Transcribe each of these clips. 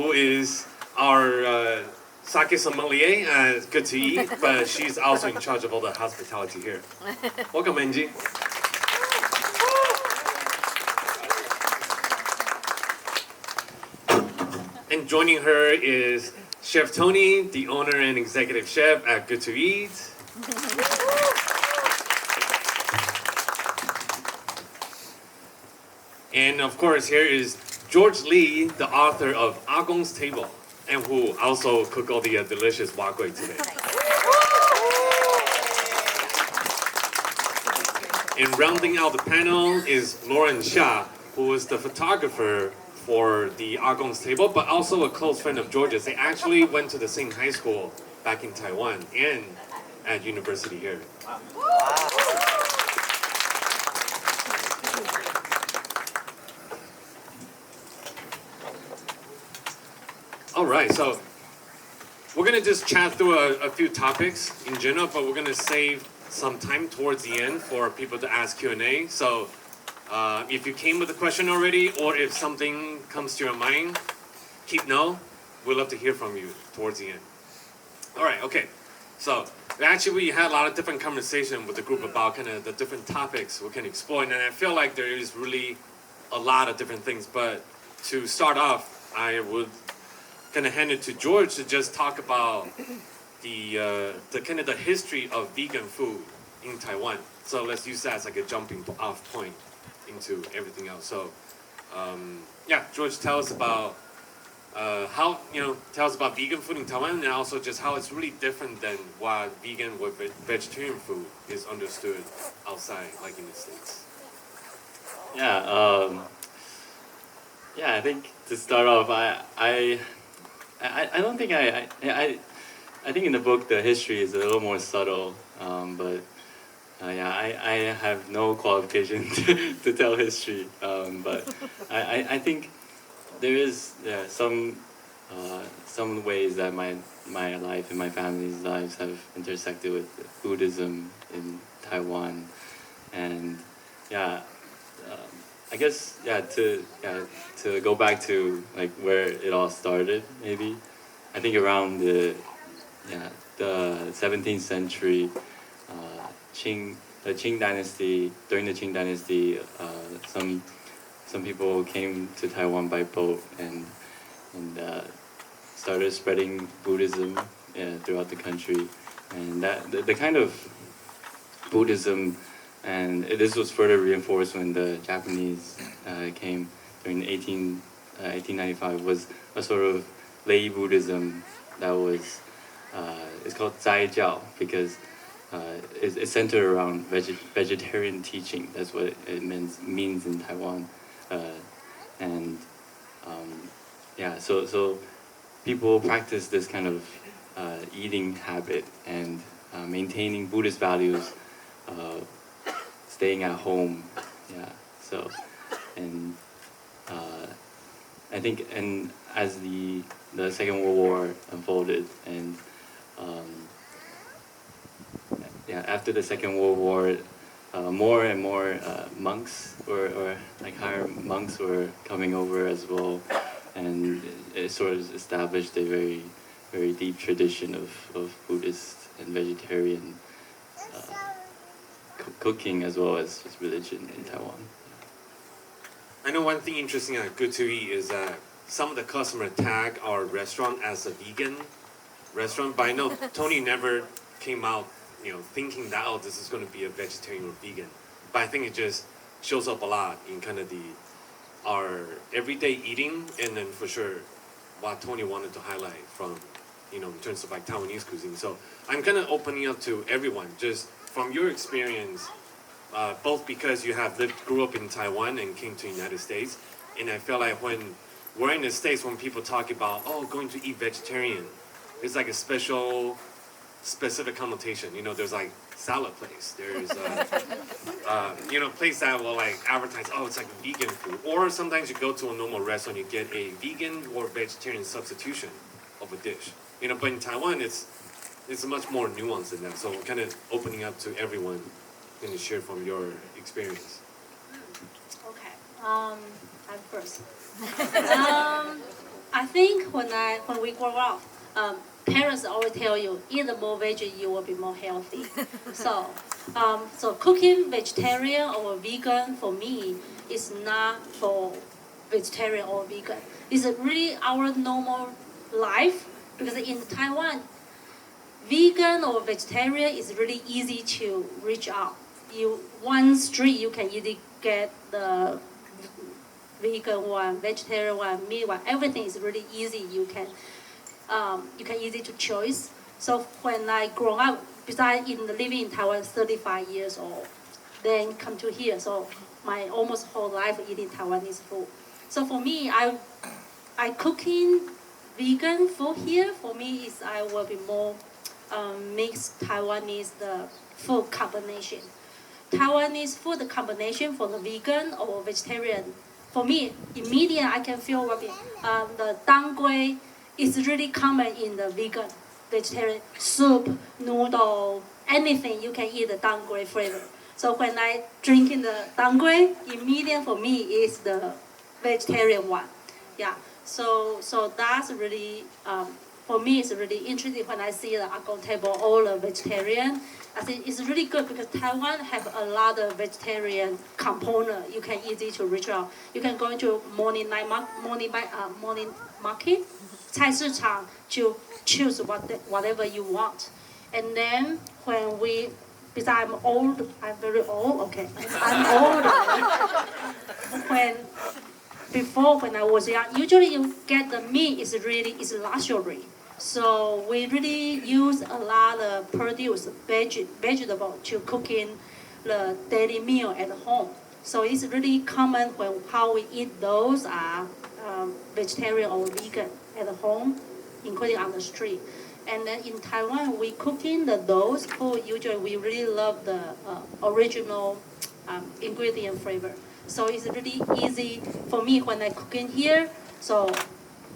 who is our sake sommelier. Good to eat, but she's also in charge of all the hospitality here. Welcome, Angie. And joining her is Chef Tony, the owner and executive chef at Good to Eat. And of course, here is George Lee, the author of A-Gong's Table, and who also cooked all the delicious wagyu today. And rounding out the panel is Laurent and Hsia, who is the photographer for the A-Gong's Table, but also a close friend of George's. They actually went to the same high school back in Taiwan and at university here. All right, so we're gonna just chat through a few topics in general, but we're gonna save some time towards the end for people to ask Q&A. So if you came with a question already, or if something comes to your mind, keep note. We'd love to hear from you towards the end. All right, okay. So actually we had a lot of different conversation with the group about kind of the different topics we can explore, and I feel like there is really a lot of different things. But to start off, I would kind of hand it to George to just talk about the kind of the history of vegan food in Taiwan. So let's use that as like a jumping off point into everything else. So yeah, George, tell us about tell us about vegan food in Taiwan, and also just how it's really different than what vegan or vegetarian food is understood outside, like in the States. Yeah, I think to start off, I don't think I think in the book the history is a little more subtle, but I have no qualification to tell history, but I think there is some ways that my life and my family's lives have intersected with Buddhism in Taiwan, and I guess to go back to like where it all started, maybe I think around the 17th century, the Qing dynasty. During the Qing dynasty, some people came to Taiwan by boat and started spreading Buddhism throughout the country, and that the kind of Buddhism. And this was further reinforced when the Japanese came during 1895, was a sort of lay Buddhism that was, it's called Zai Jiao because it's centered around vegetarian teaching. That's what it means in Taiwan. So people practice this kind of eating habit and maintaining Buddhist values, staying at home, I think, and as the Second World War unfolded, and after the Second World War, more and more monks or like higher monks were coming over as well, and it sort of established a very, very deep tradition of Buddhist and vegetarian cooking as well as religion in Taiwan. I know one thing interesting at Good to Eat is that some of the customers tag our restaurant as a vegan restaurant, but I know Tony never came out, thinking that, oh, this is going to be a vegetarian or vegan. But I think it just shows up a lot in kind of our everyday eating, and then for sure what Tony wanted to highlight from, in terms of like Taiwanese cuisine. So I'm kind of opening up to everyone, just from your experience, both because you have grew up in Taiwan and came to the United States, and I feel like when we're in the States, when people talk about, oh, going to eat vegetarian, it's like a specific connotation. There's like salad place. There's place that will like advertise, oh, it's like vegan food. Or sometimes you go to a normal restaurant, you get a vegan or vegetarian substitution of a dish. But in Taiwan, it's much more nuanced than that. So we're kind of opening up to everyone and share from your experience. Okay. I'm first. I think when we grow up, parents always tell you eat more veggie, you will be more healthy. So cooking vegetarian or vegan for me is not for vegetarian or vegan. It's really our normal life because in Taiwan, vegan or vegetarian is really easy to reach out. You one street you can easily get the vegan one, vegetarian one, meat one. Everything is really easy. You can easy to choose. So when I grow up, besides living in Taiwan 35 years old, then come to here. So my almost whole life eating Taiwanese food. So for me, I cooking vegan food here. For me, is I will be more mix Taiwanese the food combination. Taiwanese food combination for the vegan or vegetarian. For me, immediately I can feel what the dangui is really common in the vegan, vegetarian soup, noodle, anything you can eat the dangui flavor. So when I drinking the dangui, immediate for me is the vegetarian one. Yeah. So that's really for me it's really interesting when I see the A-Gong table all the vegetarian. I think it's really good because Taiwan have a lot of vegetarian component. You can easy to reach out. You can go into morning market, 菜市场 to choose whatever you want. And then when we, because I'm very old, okay, I'm older. when Before when I was young, usually you get the meat is luxury. So we really use a lot of produce vegetable to cooking the daily meal at home. So it's really common when how we eat those are vegetarian or vegan at home, including on the street. And then in Taiwan, we cooking those food. Usually we really love the original ingredient flavor. So it's really easy for me when I cook in here. So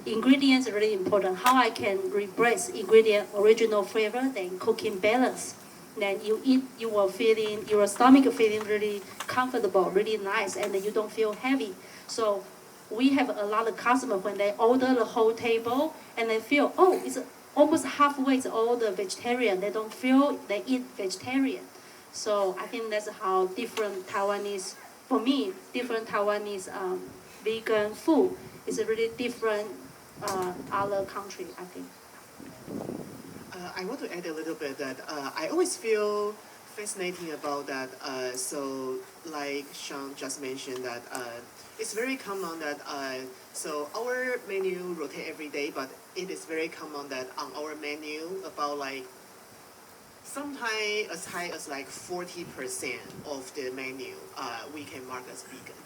ingredients are really important. How I can replace ingredient original flavor, then cooking balance. Then you eat, you will feeling your stomach feeling really comfortable, really nice, and you don't feel heavy. So we have a lot of customers when they order the whole table and they feel, oh, it's almost halfway to all the vegetarian. They don't feel they eat vegetarian. So I think that's how different Taiwanese, for me, different Taiwanese vegan food is a really different other country, I think. I want to add a little bit that I always feel fascinating about that. So like Sean just mentioned that it's very common that so our menu rotate every day, but it is very common that on our menu about like sometimes as high as like 40% of the menu we can mark as vegan,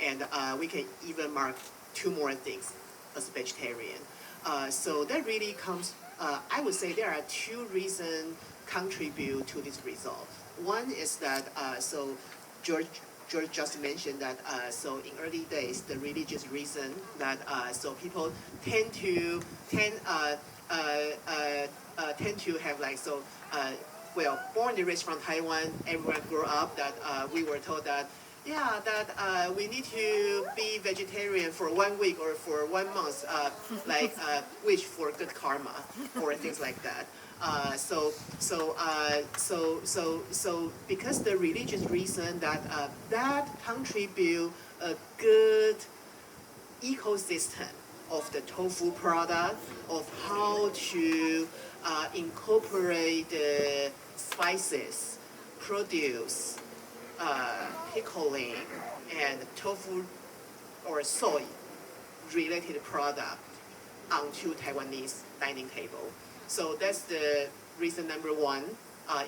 and we can even mark 2 more things as vegetarian. So that really comes. I would say there are 2 reasons contribute to this result. One is that so George just mentioned that so in early days the religious reason that so people tend to have like so well born and raised from Taiwan, everyone grew up that we were told that yeah that we need to be vegetarian for 1 week or for 1 month like wish for good karma or things like that. So because the religious reason that that contribute a good ecosystem of the tofu product, of how to incorporate the spices, produce, pickling, and tofu or soy related product onto Taiwanese dining table. So that's the reason number 1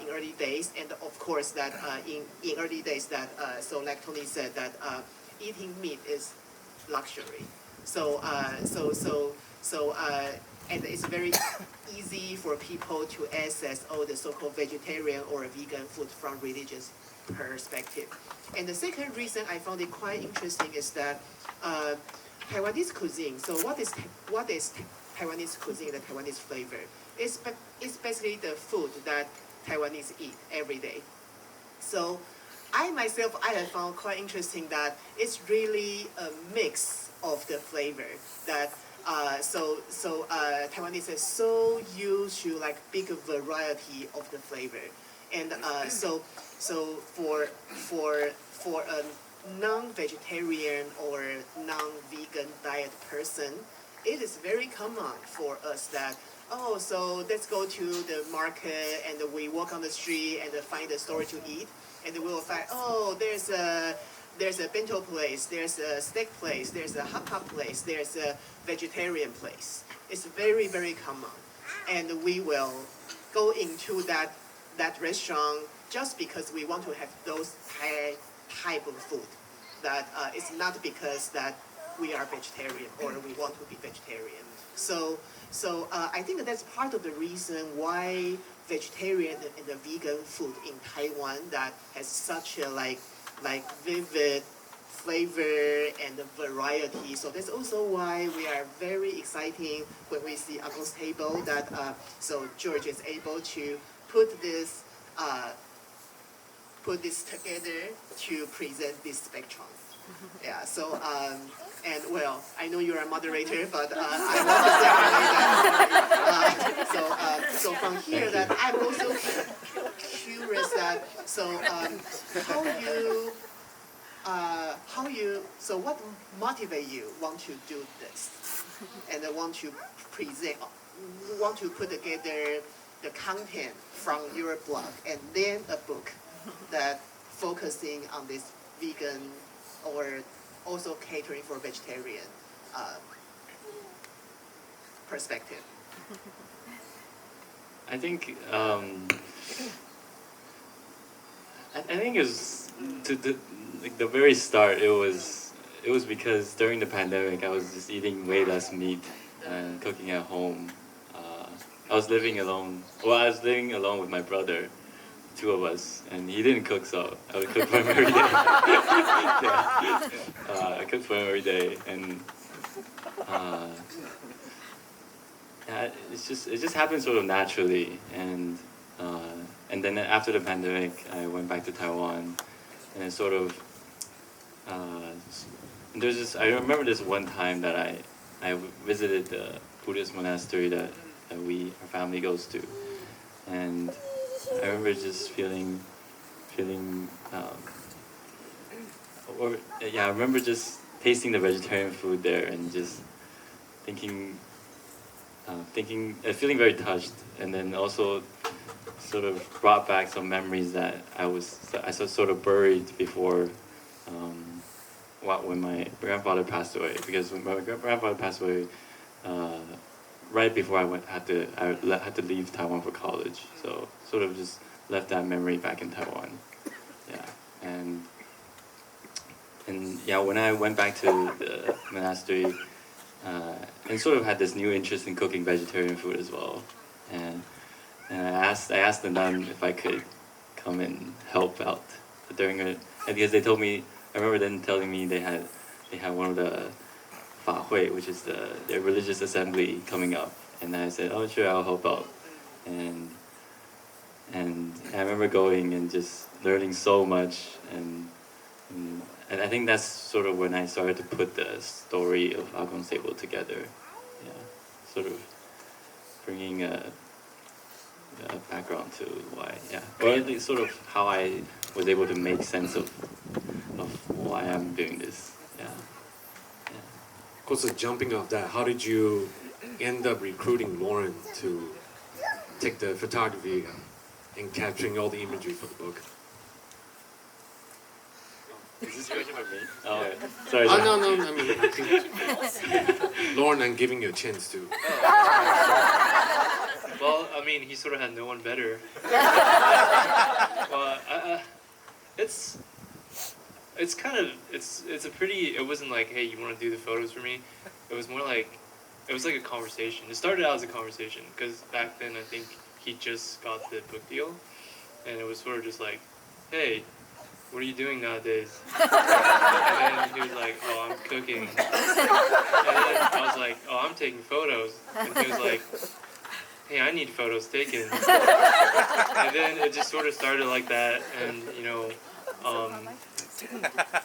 in early days, and of course that in early days that so like Tony said that eating meat is luxury. And it's very easy for people to access all the so-called vegetarian or vegan food from religious perspective. And the second reason I found it quite interesting is that Taiwanese cuisine. So what is Taiwanese cuisine? The Taiwanese flavor. It's basically the food that Taiwanese eat every day. So I myself have found quite interesting that it's really a mix of the flavor that Taiwanese is so used to like big variety of the flavor, and for a non-vegetarian or non-vegan diet person, it is very common for us that, oh, so let's go to the market and we walk on the street and find a store to eat, and we will find, oh, there's a bento place, there's a steak place, there's a hot pot place, there's a vegetarian place. It's very, very common. And we will go into that restaurant just because we want to have those type of food. That it's not because that we are vegetarian or we want to be vegetarian. So I think that's part of the reason why vegetarian and the vegan food in Taiwan that has such a like vivid flavor and variety. So that's also why we are very exciting when we see A-Gong's table that so George is able to put this together to present this spectrum. Yeah. So and well, I know you're a moderator, but I want to say so from here that I'm also curious that so what motivate you want to do this and want to put together the content from your blog and then a book that focusing on this vegan or also catering for vegetarian perspective. I think I think it was the very start. It was because during the pandemic I was just eating way less meat and cooking at home. I was living alone. Well, I was living alone with my brother, two of us, and he didn't cook, so I would cook for him every day. I cooked for him every day, and yeah, it just happened sort of naturally, and then after the pandemic, I went back to Taiwan, and it sort of I remember this one time that I visited the Buddhist monastery that our family goes to, and I remember just feeling I remember just tasting the vegetarian food there and just feeling very touched, and then also sort of brought back some memories that I sort of buried before when my grandfather passed away, because when my grandfather passed away right before I had to leave Taiwan for college, so sort of just left that memory back in Taiwan. Yeah, and yeah, when I went back to the monastery, and sort of had this new interest in cooking vegetarian food as well, and I asked the nun if I could come and help out during it, and because they told me, I remember them telling me they had one of the Fa Hui, which is their religious assembly coming up, and I said, oh sure, I'll help out, and I remember going and just learning so much, and I think that's sort of when I started to put the story of A-Gong's table together. Yeah, sort of bringing a background to why, yeah, or at least sort of how I was able to make sense of why I'm doing this. Yeah. Of course, jumping off that, how did you end up recruiting Laurent to take the photography and capturing all the imagery for the book? Is this question for me? Oh, sorry. Oh, no, I mean, I think Laurent, I'm giving you a chance to. Well, I mean, he sort of had no one better. Well, it's kind of, it's a pretty, it wasn't like, hey, you want to do the photos for me? It was more like, it was like a conversation. It started out as a conversation, because back then I think he just got the book deal, and it was sort of just like, hey, what are you doing nowadays? And then he was like, oh, I'm cooking. And then I was like, oh, I'm taking photos. And he was like, hey, I need photos taken. And then it just sort of started like that, and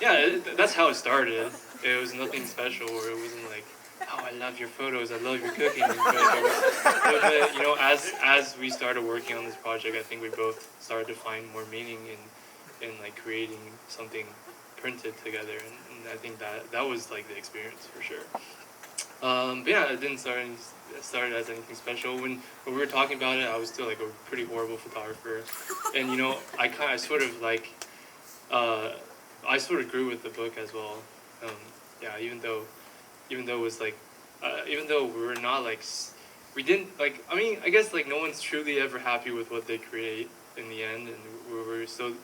yeah, that's how it started. It was nothing special, or it wasn't like oh, I love your photos, I love your cooking. But, you know, as we started working on this project, I think we both started to find more meaning in like creating something printed together, and I think that was like the experience for sure. But yeah, it didn't start as anything special. When we were talking about it, I was still like a pretty horrible photographer, and you know, I sort of like, I sort of grew with the book as well. Yeah, even though it was like, even though we were not like, we didn't like. I mean, I guess like no one's truly ever happy with what they create in the end, and we're still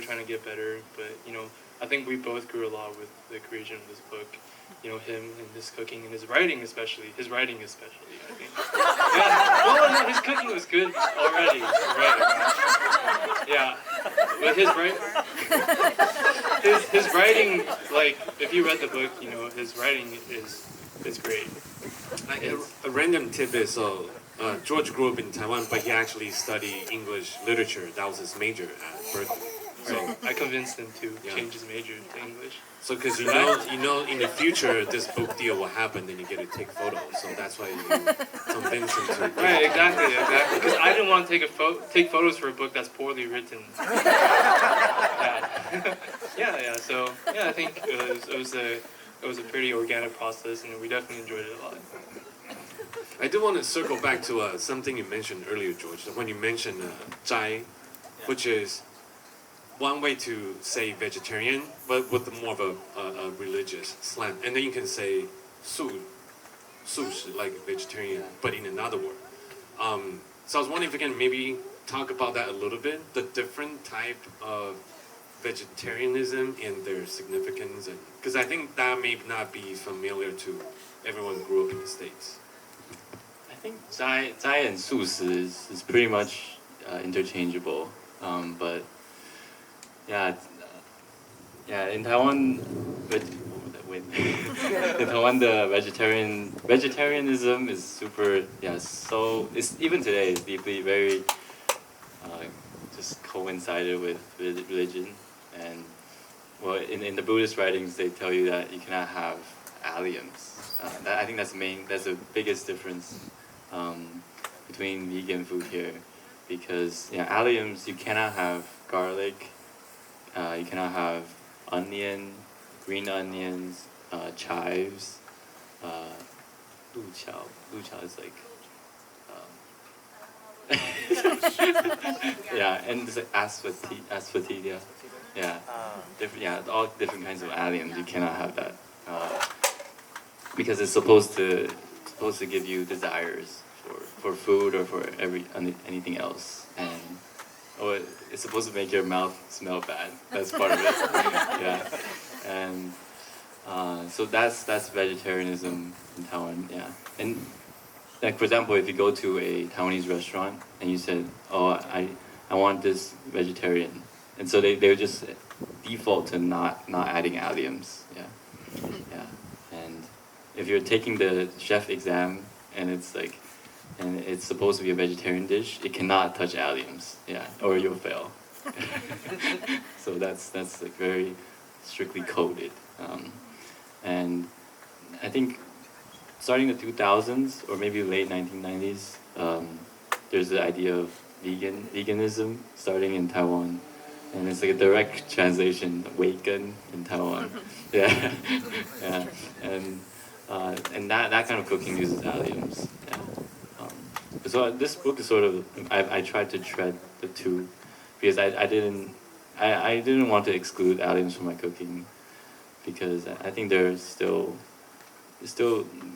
trying to get better. But you know, I think we both grew a lot with the creation of this book. You know, him and his cooking and his writing especially. I think. Yeah. Well, no, his cooking was good already. Right. Yeah. But his writing, like, if you read the book, you know, his writing is great. Like a random tidbit. So George grew up in Taiwan, but he actually studied English literature. That was his major at Berkeley. So I convinced him to Yeah. change his major to English. So, because you know, in the future, this book deal will happen, then you get to take photos. So that's why you convince him to. Right, exactly. Because I didn't want to take photos for a book that's poorly written. Yeah. So yeah, I think it was a pretty organic process, and we definitely enjoyed it a lot. I do want to circle back to something you mentioned earlier, George. When you mentioned zai, which is one way to say vegetarian, but with more of a religious slant. And then you can say su, like vegetarian, but in another word. So I was wondering if you can maybe talk about that a little bit, the different type of vegetarianism and their significance, and because I think that may not be familiar to everyone who grew up in the States. I think zai and 素食 is pretty much interchangeable, but yeah, in Taiwan, in Taiwan, the vegetarianism is super, so it's even today it's deeply very just coincided with religion, and well, in the Buddhist writings they tell you that you cannot have alliums. I think that's the biggest difference between vegan food here, because alliums, you cannot have garlic. You cannot have onion, green onions, chives, lu qiao. Lu qiao is like, and it's like asphatia. All different kinds of alliums. You cannot have that because it's supposed to give you desires for food or for anything else, and it's supposed to make your mouth smell bad. That's part of it. Yeah, and so that's vegetarianism in Taiwan. Yeah, and like for example, if you go to a Taiwanese restaurant and you said, "Oh, I want this vegetarian," and so they would just default to not adding alliums. Yeah, and if you're taking the chef exam and it's supposed to be a vegetarian dish, it cannot touch alliums, or you'll fail. So that's like very strictly coded. And I think starting the 2000s or maybe late 1990s, there's the idea of veganism starting in Taiwan, and it's like a direct translation, "weigan" in Taiwan. Yeah, and that kind of cooking uses alliums. Yeah. So this book is sort of, I tried to tread the two, because I didn't want to exclude alliums from my cooking, because I think there's still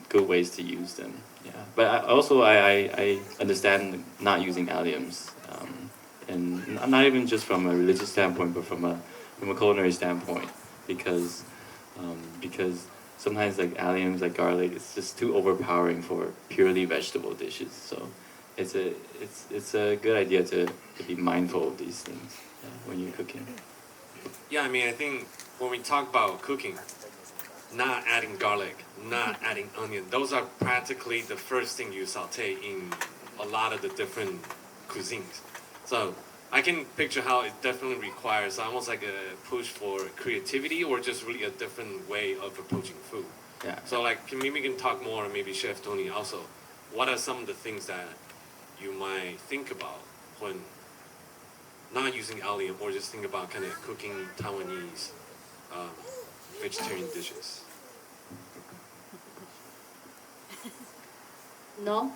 good ways to use them. Yeah, but I understand not using alliums, and not even just from a religious standpoint, but from a culinary standpoint, because sometimes like alliums, like garlic, it's just too overpowering for purely vegetable dishes. So it's a good idea to be mindful of these things when you're cooking. Yeah, I mean, I think when we talk about cooking, not adding garlic, not adding onion, those are practically the first thing you saute in a lot of the different cuisines. So I can picture how it definitely requires almost like a push for creativity, or just really a different way of approaching food. Yeah. So like, maybe we can talk more, maybe Chef Tony also. What are some of the things that you might think about when not using allium, or just think about kind of cooking Taiwanese vegetarian dishes? No?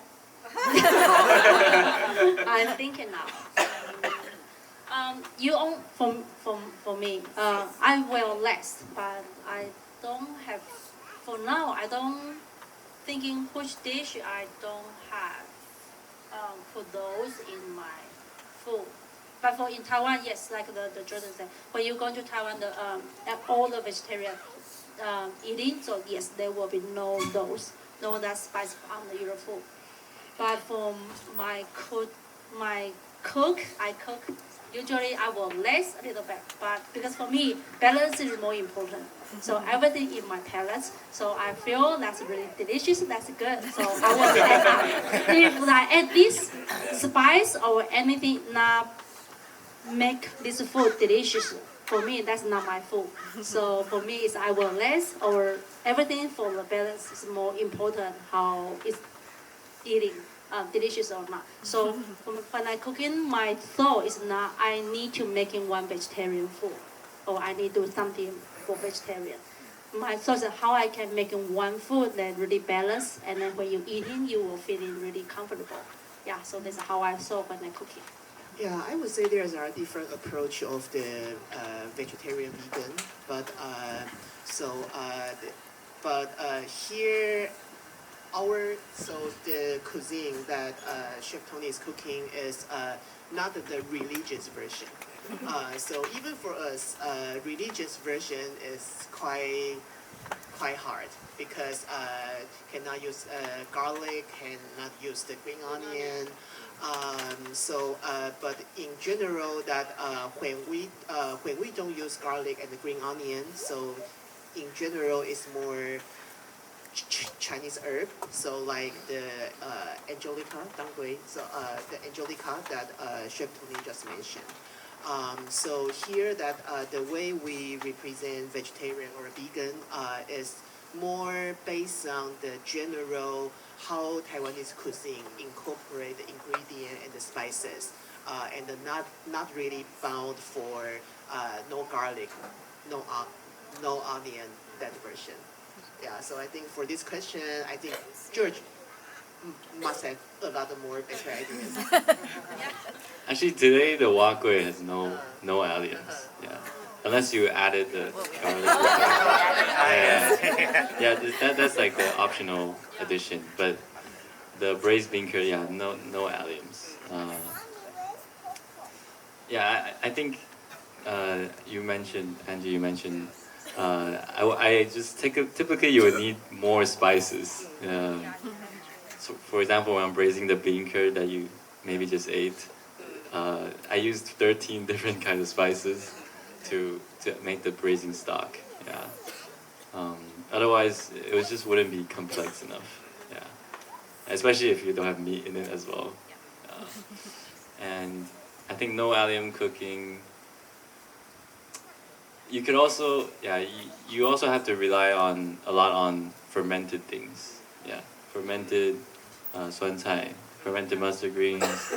I'm thinking now. For me, I wear less, but I don't have, for now, I don't thinking which dish I don't have for those in my food. But for in Taiwan, yes, like the Jordan said, when you go to Taiwan, all the vegetarian eating, so yes, there will be no that spice on your food. But for my cook, I cook. Usually I will less a little bit, but because for me, balance is more important. So everything in my palate, so I feel that's really delicious, that's good. So I will add that. If I add this spice or anything not make this food delicious, for me that's not my food. So for me, it's I will less or everything for the balance is more important. How it's eating delicious or not. So when I cooking, my thought is not I need to making one vegetarian food or I need to do something for vegetarian. My thought is how I can making one food that really balanced, and then when you eating, you will feeling really comfortable. Yeah, so that's how I saw when I cooking. Yeah, I would say there's a different approach of the vegetarian vegan, but here the cuisine that Chef Tony is cooking is not the religious version. So even for us, religious version is quite hard because cannot use garlic, cannot use the green onion. But in general, that when we don't use garlic and the green onion, so in general it's more Chinese herb. So like the angelica, dangui, so the angelica that Chef Tony just mentioned. So here that the way we represent vegetarian or vegan is more based on the general how Taiwanese cuisine incorporate the ingredient and the spices, and not really bound for no garlic, no onion, that version. Yeah, so I think for this question, I think George must have a lot more better ideas. Actually, today the walkway has no alliums. Yeah, unless you added the garlic. That's like the optional addition. But the braised bean curry, yeah, no alliums. I think you mentioned, Angie, I just typically you would need more spices. So for example, when I'm braising the bean curd that you maybe just ate, I used 13 different kinds of spices to make the braising stock. Yeah. Otherwise, it just wouldn't be complex enough. Yeah. Especially if you don't have meat in it as well. And I think no allium cooking. You could also, you also have to rely a lot on fermented things. Yeah, fermented suan cai, fermented mustard greens,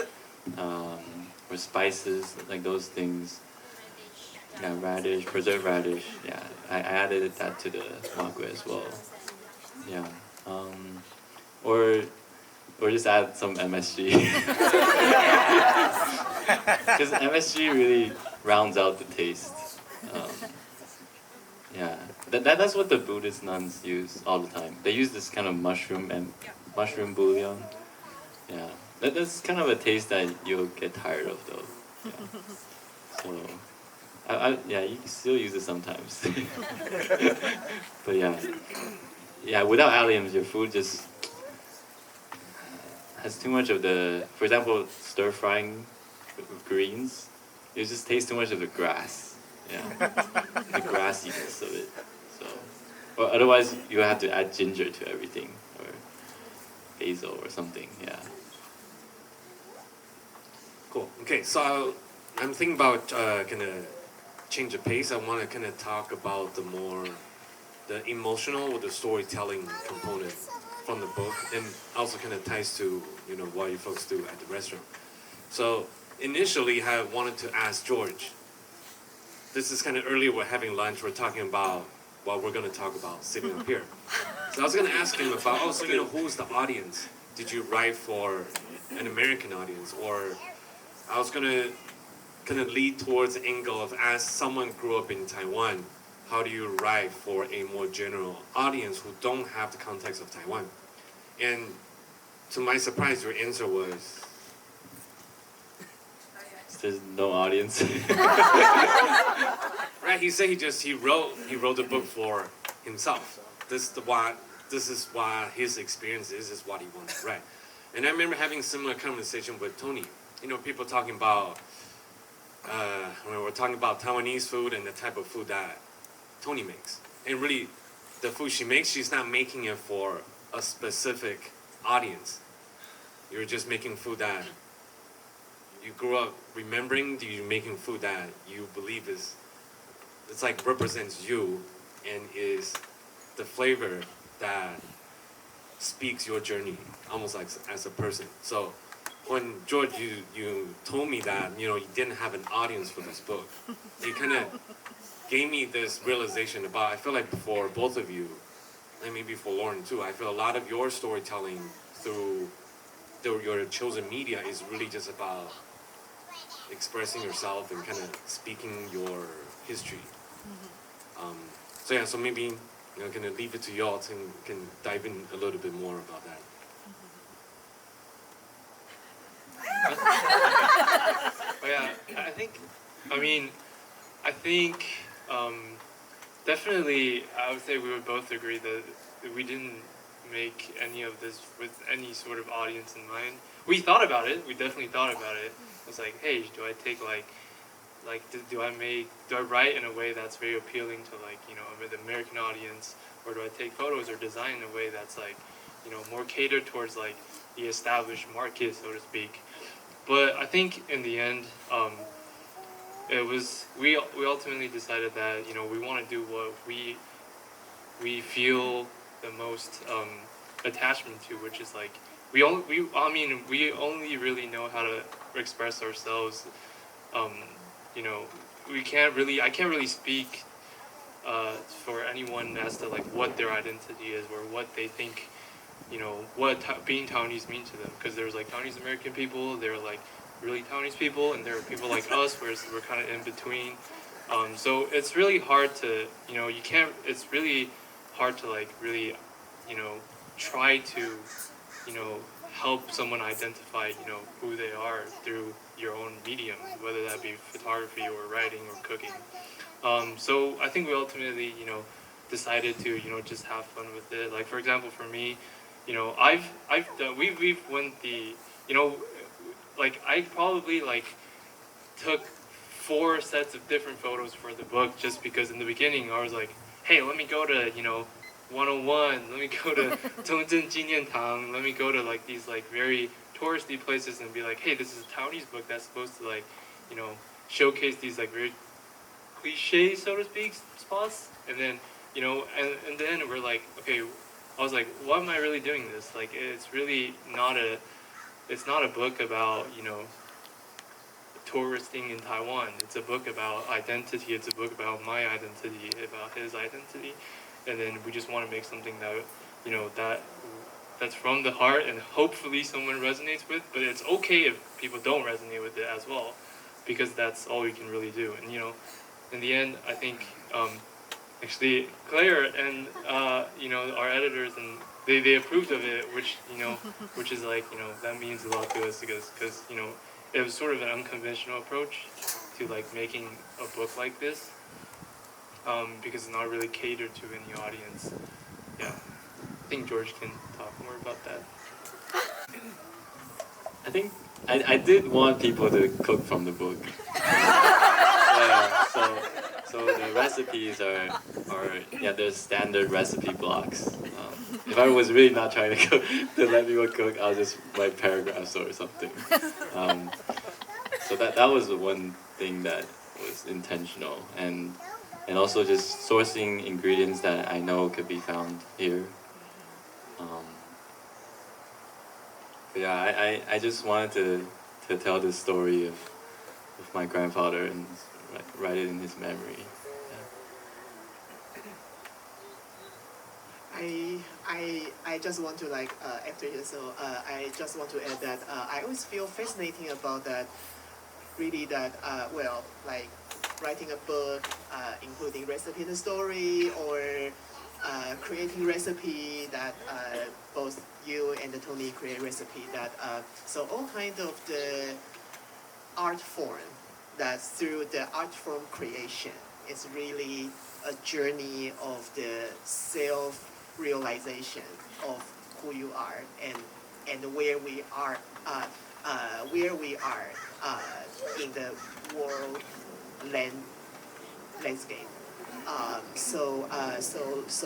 or spices, like those things. Yeah, radish, preserved radish. Yeah, I added that to the magua as well. Yeah, or just add some MSG. Because MSG really rounds out the taste. That's what the Buddhist nuns use all the time. They use this kind of mushroom bouillon. Yeah, that's kind of a taste that you'll get tired of though. Yeah. So, you can still use it sometimes. But without alliums, your food just has too much of the. For example, stir frying greens, it just tastes too much of the grass. Yeah, the grassiness of it. So, or otherwise you have to add ginger to everything, or basil or something. Yeah. Cool. Okay, so I'm thinking about kind of change of pace. I want to kind of talk about the the emotional or the storytelling component from the book, and also kind of ties to what you folks do at the restaurant. So initially, I wanted to ask George. This is kind of earlier. We're having lunch. We're talking about what we're going to talk about sitting up here. So I was going to ask him about, who's the audience? Did you write for an American audience, or I was going to kind of lead towards the angle of, as someone grew up in Taiwan, how do you write for a more general audience who don't have the context of Taiwan? And to my surprise, your answer was, There's no audience. right? He said he wrote the book for himself. This is why his experience is what he wanted to write. And I remember having a similar conversation with Tony. People talking about when we're talking about Taiwanese food and the type of food that Tony makes. And really, the food she makes, she's not making it for a specific audience. You're just making food that you grew up remembering. You're making food that you believe it's like represents you and is the flavor that speaks your journey, almost like as a person. So when George, you told me that you didn't have an audience for this book, it kind of gave me this realization about, I feel like for both of you, and maybe for Lauren too, I feel a lot of your storytelling through your chosen media is really just about expressing yourself and kind of speaking your history. So maybe gonna leave it to y'all to can dive in a little bit more about that. I think definitely I would say we would both agree that we didn't make any of this with any sort of audience in mind. We thought about it. We definitely thought about it. It was like, hey, do I take do I write in a way that's very appealing to the American audience, or do I take photos or design in a way that's more catered towards the established market, so to speak. But I think in the end, it was we ultimately decided that we want to do what we feel the most attachment to, which is we only really know how to express ourselves. I can't really speak for anyone as to what their identity is or what they think, being Taiwanese mean to them. Because there's Taiwanese American people, there are really Taiwanese people, and there are people like us, where we're kind of in between. So it's really hard to, it's really hard to really, try to, help someone identify, who they are through your own medium, whether that be photography or writing or cooking. So I think we ultimately, decided to, just have fun with it. For example, for me, we've won the, I probably took 4 sets of different photos for the book, just because in the beginning I was like, hey, let me go to 101, let me go to Tongzhen Jinyan-tang, let me go to these very touristy places and be like, hey, this is a Taiwanese book that's supposed to showcase these very cliche, so to speak, spots. And then and then we're okay, I was like, why am I really doing this? It's really not a book about touristing in Taiwan. It's a book about identity. It's a book about my identity, about his identity. And then we just want to make something that that's from the heart, and hopefully someone resonates with. But it's okay if people don't resonate with it as well, because that's all we can really do. And in the end, I think actually Claire and our editors, and they approved of it, which which is that means a lot to us, because it was sort of an unconventional approach to making a book like this. Because it's not really catered to any audience. Yeah, I think George can talk more about that. I think I did want people to cook from the book. Yeah, so the recipes are there's standard recipe blocks. If I was really not trying to cook, to let people cook, I'll just write paragraphs or something. So that was the one thing that was intentional, and and also just sourcing ingredients that I know could be found here. But yeah, I just wanted to tell this story of my grandfather and write it in his memory. I just want to like after you, so I just want to add that I always feel fascinating about that, really that well, like writing a book, including recipe and story, or creating recipe that both you and Tony create recipe that so all kind of the art form, that through the art form creation is really a journey of the self-realization of who you are and where we are in the world landscape. So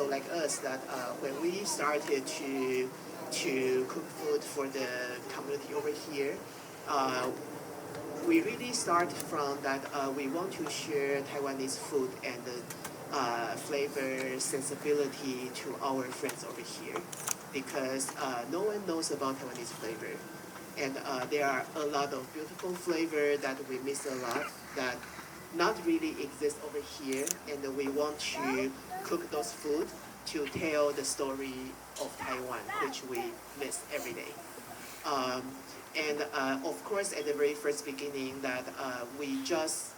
like us that when we started to cook food for the community over here, we really start from that we want to share Taiwanese food and flavor sensibility to our friends over here, because no one knows about Taiwanese flavor, and there are a lot of beautiful flavor that we miss a lot that not really exist over here, and we want to cook those food to tell the story of Taiwan, which we miss every day. And of course, at the very first beginning, that we just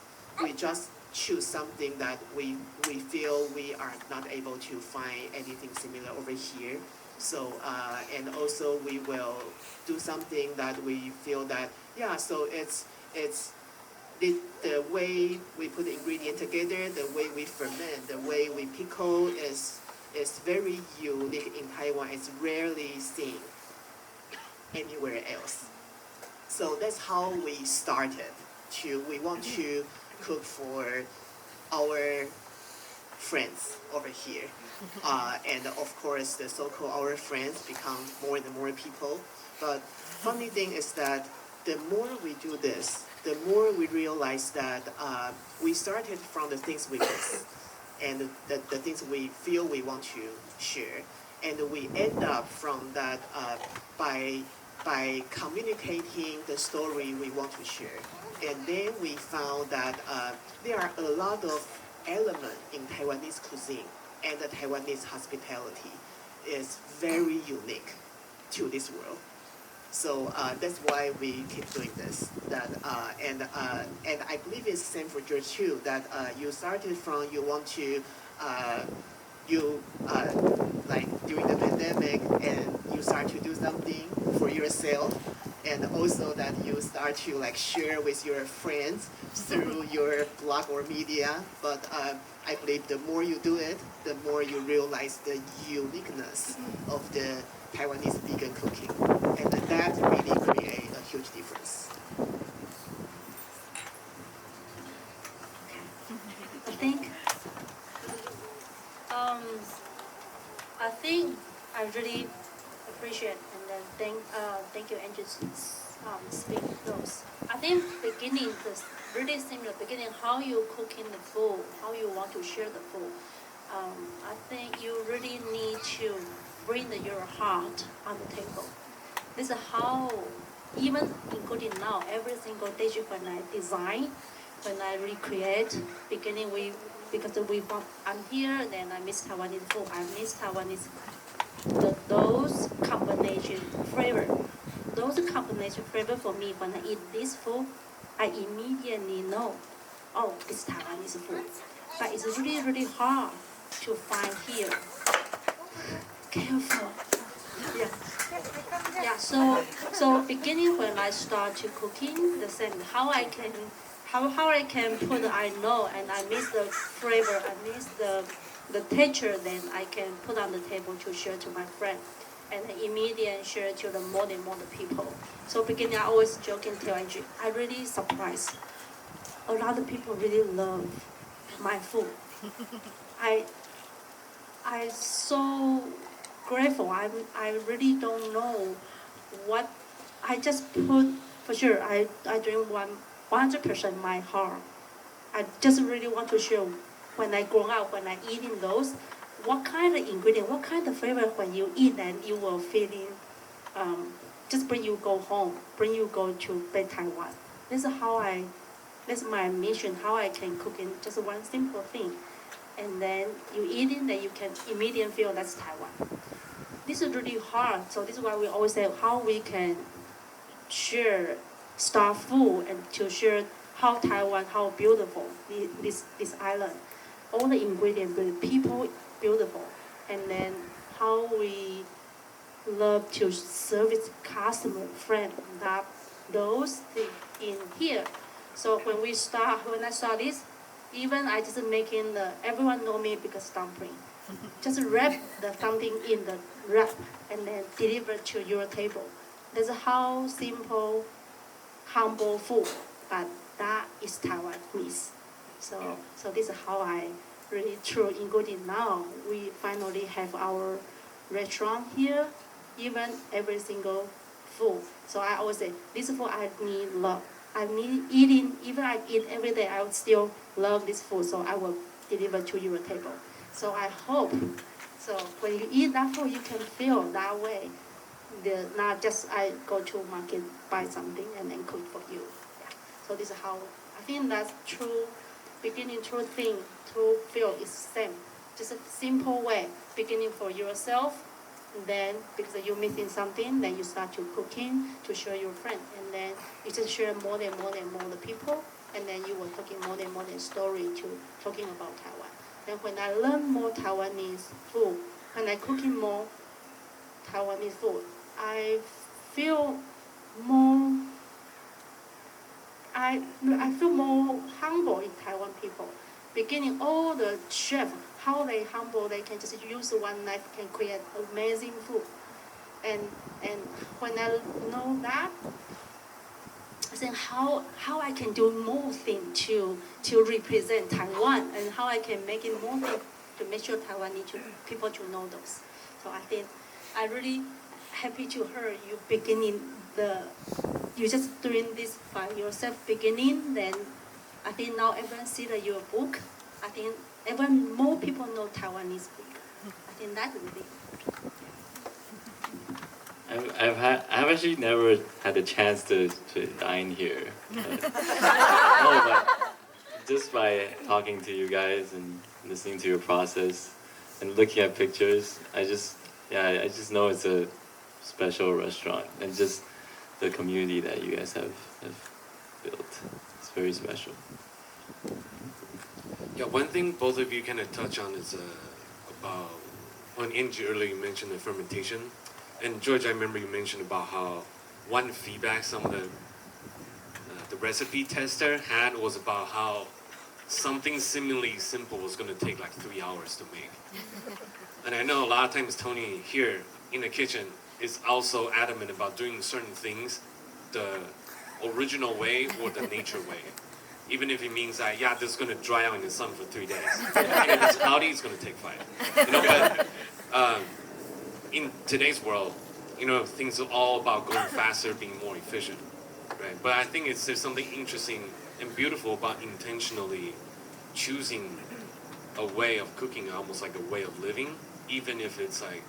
choose something that we feel we are not able to find anything similar over here. So and also we will do something that we feel that so it's the way we put the ingredient together, the way we ferment, the way we pickle is very unique in Taiwan. It's rarely seen anywhere else. So that's how we started. We want to cook for our friends over here. And of course, the so-called our friends become more and more people. But funny thing is that the more we do this, the more we realize that we started from the things we miss and the things we feel we want to share. And we end up from that by communicating the story we want to share. And then we found that there are a lot of elements in Taiwanese cuisine, and the Taiwanese hospitality is very unique to this world. So that's why we keep doing this. And I believe it's the same for George too. That you started from you want to like during the pandemic, and you start to do something for yourself, and also that you start to like share with your friends through your blog or media. But I believe the more you do it, the more you realize the uniqueness of the Taiwanese vegan cooking, and that really creates a huge difference. I think I really appreciate and then thank you, Andrew, speak those. I think beginning this really similar beginning how you cooking the food, how you want to share the food. I think you really need to bring your heart on the table. This is how, even including now, every single dish when I design, when I recreate, because I'm here, then I miss Taiwanese food, I miss Taiwanese, those combination flavor. Those combination flavor for me, when I eat this food, I immediately know, oh, it's Taiwanese food. But it's really, really hard to find here. Careful. Yeah. Yeah, so beginning when I start to cooking, the same, how I can put, I know, and I miss the flavor, I miss the texture, then I can put on the table to share to my friend, and immediately share to the more and more the people. So beginning, I always joking tell Angie, I really surprised. A lot of people really love my food. I so grateful. I really don't know what I just put for sure. I drink 100% my heart. I just really want to share when I grow up, when I eating those, what kind of ingredient, what kind of flavor when you eat, and you will feeling, just bring you go home, bring you go to Taiwan. This is how that's my mission, how I can cook in just one simple thing. And then you eat it, then you can immediately feel that's Taiwan. This is really hard, so this is why we always say how we can share star food and to share how Taiwan, how beautiful this island, all the ingredients, the people beautiful, and then how we love to service customer, friend, that those things in here. So when I start this, even I just making everyone know me because dumpling. Just wrap something in the wrap and then deliver to your table. That's how simple, humble food, but that is Taiwanese. So this is how I really true ingredient now. We finally have our restaurant here, even every single food. So I always say, this food I need love. I need eating, even I eat every day, I would still love this food, so I will deliver to your table. So I hope, so when you eat that food, you can feel that way. Not just I go to market, buy something, and then cook for you. Yeah. So this is how, I think that's true, beginning true thing, true feel is same. Just a simple way, beginning for yourself, and then because you're missing something, then you start to cooking to show your friend, and then you just share more and more the people, and then you were talking more and story to talking about Taiwan. Then when I learn more Taiwanese food, when I cooking more Taiwanese food, I feel more. I feel more humble in Taiwan people. Beginning all the chef, how they humble, they can just use one knife can create amazing food. And when I know that, I think how I can do more things to represent Taiwan, and how I can make it more things to make sure Taiwanese people to know those. So I think I really happy to hear you beginning you just doing this by yourself beginning. Then I think now everyone see your book. I think everyone more people know Taiwanese book. I think that would be. I've actually never had the chance to dine here. But just by talking to you guys and listening to your process and looking at pictures, I just know it's a special restaurant, and just the community that you guys have built. It's very special. Yeah, one thing both of you kind of touch on is about when Angie earlier you mentioned the fermentation, and George, I remember you mentioned about how one feedback some of the recipe tester had was about how something seemingly simple was going to take like 3 hours to make. And I know a lot of times Tony here in the kitchen is also adamant about doing certain things the original way or the nature way. Even if it means that, yeah, this is going to dry out in the sun for 3 days. And if it's cloudy, it's going to take 5. But in today's world, things are all about going faster, being more efficient, right? But I think there's something interesting and beautiful about intentionally choosing a way of cooking, almost like a way of living, even if it's like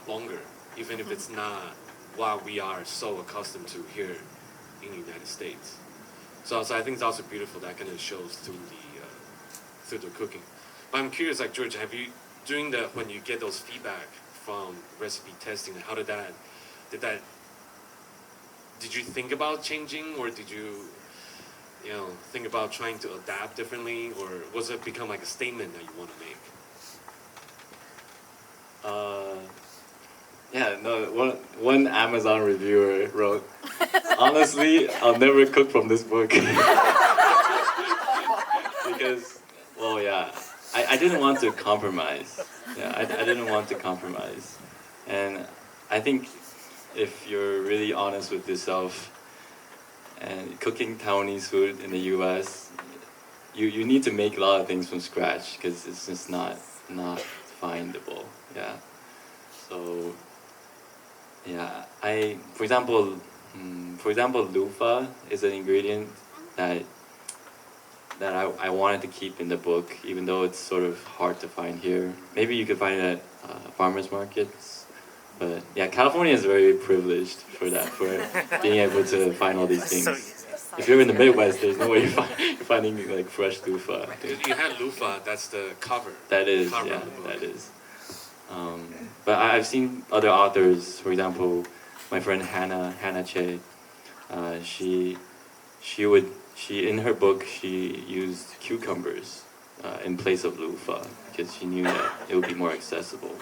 longer, even if it's not what we are so accustomed to here in the United States. So I think it's also beautiful that kind of shows through the cooking. But I'm curious, like George, when you get those feedback from recipe testing, how did you think about changing, or did you think about trying to adapt differently, or was it become like a statement that you want to make? One Amazon reviewer wrote, honestly, I'll never cook from this book. Because, I didn't want to compromise. Yeah, I didn't want to compromise. And I think if you're really honest with yourself, and cooking Taiwanese food in the U.S., you need to make a lot of things from scratch because it's just not findable. Yeah. So for example, loofah is an ingredient that that I wanted to keep in the book, even though it's sort of hard to find here. Maybe you could find it at farmers markets, but yeah, California is very privileged for that, for being able to find all these things. If you're in the Midwest, there's no way you're finding like fresh loofah. You had loofah. That's the cover. That is, Cover yeah, of the book. that is. But I've seen other authors, for example, my friend Hannah Che. She in her book she used cucumbers in place of loofah because she knew that it would be more accessible.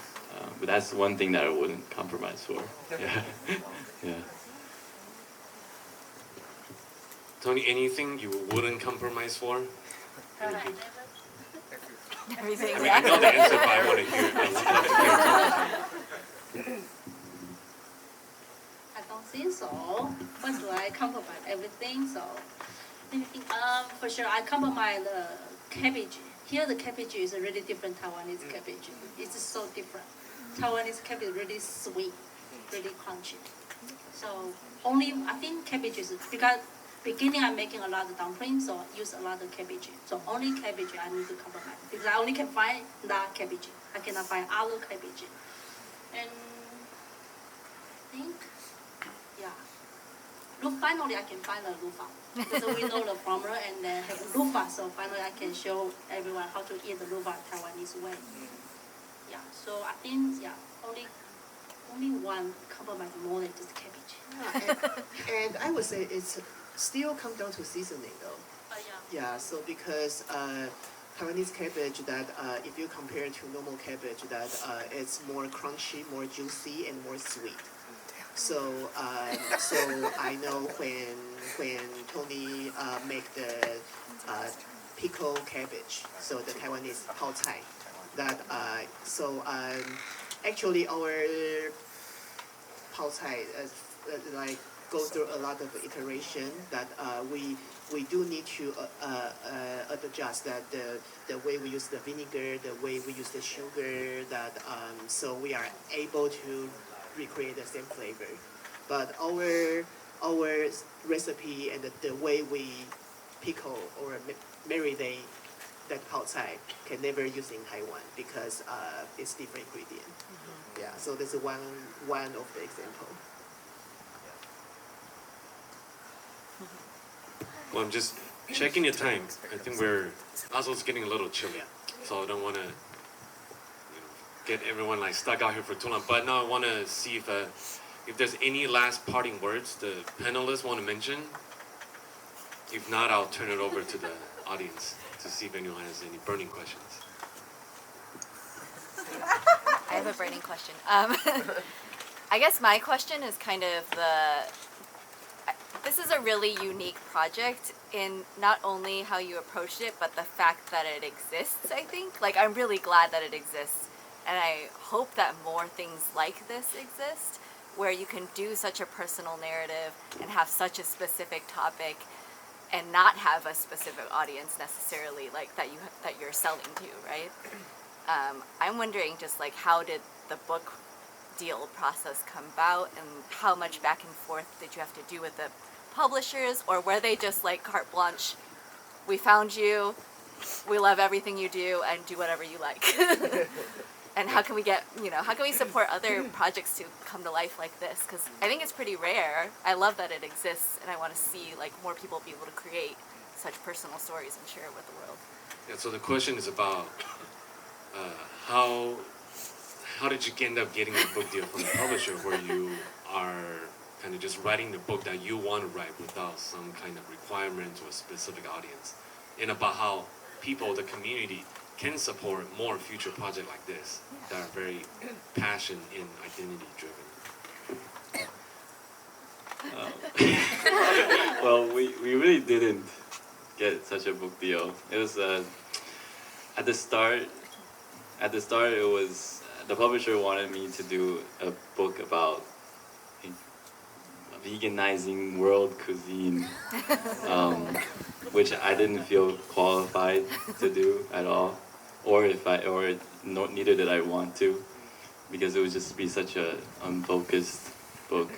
But that's one thing that I wouldn't compromise for. Yeah, yeah. Tony, anything you wouldn't compromise for? Everything. I mean, I know the answer, but I want to hear. I would love to hear it. I don't think so. What do I compromise? Everything. So, let me think. For sure, I compromise the cabbage. Here, the cabbage is a really different Taiwanese cabbage. It's so different. Taiwanese cabbage is really sweet, really crunchy. So only I think cabbage is because beginning I'm making a lot of dumplings, so I use a lot of cabbage. So only cabbage I need to compromise because I only can find that cabbage. I cannot find other cabbage. And I think, yeah. Finally, I can find a loofah. Because we know the farmer and then have loofah, so finally I can show everyone how to eat the loofah Taiwanese way. Yeah, so I think, yeah, only one compromise more than just cabbage. Yeah, and I would say it's still come down to seasoning though. Yeah. Yeah, so because Taiwanese cabbage that if you compare to normal cabbage that it's more crunchy, more juicy, and more sweet. So so I know when Tony make the pickled cabbage, so the Taiwanese pao cai, that so actually our pao cai like go through a lot of iteration that we do need to adjust that the way we use the vinegar, the way we use the sugar, that so we are able to recreate the same flavor. But our recipe and the way we pickle or marinate that pao cai can never use in Taiwan because it's different ingredient. Mm-hmm. Yeah, so this is one of the example. Well, I'm just checking the time. I think Oslo's getting a little chilly, so I don't want to get everyone like stuck out here for too long. But now I want to see if there's any last parting words the panelists want to mention. If not, I'll turn it over to the audience to see if anyone has any burning questions. I have a burning question. I guess my question is kind of this is a really unique project in not only how you approached it, but the fact that it exists, I think. Like, I'm really glad that it exists. And I hope that more things like this exist, where you can do such a personal narrative and have such a specific topic and not have a specific audience necessarily, like that you're selling to, right? I'm wondering just like, how did the book deal process come about, and how much back and forth did you have to do with the publishers, or were they just like carte blanche, we found you, we love everything you do, and do whatever you like? And how can we how can we support other projects to come to life like this? Because I think it's pretty rare. I love that it exists, and I want to see like more people be able to create such personal stories and share it with the world. Yeah, so the question is about how did you end up getting a book deal from the publisher where you are kind of just writing the book that you want to write without some kind of requirement or a specific audience, and about how people, the community, can support more future projects like this that are very passion and identity driven. Well, we really didn't get such a book deal. It was at the start. It was the publisher wanted me to do a book about veganizing world cuisine, which I didn't feel qualified to do at all, neither did I want to, because it would just be such a unfocused book,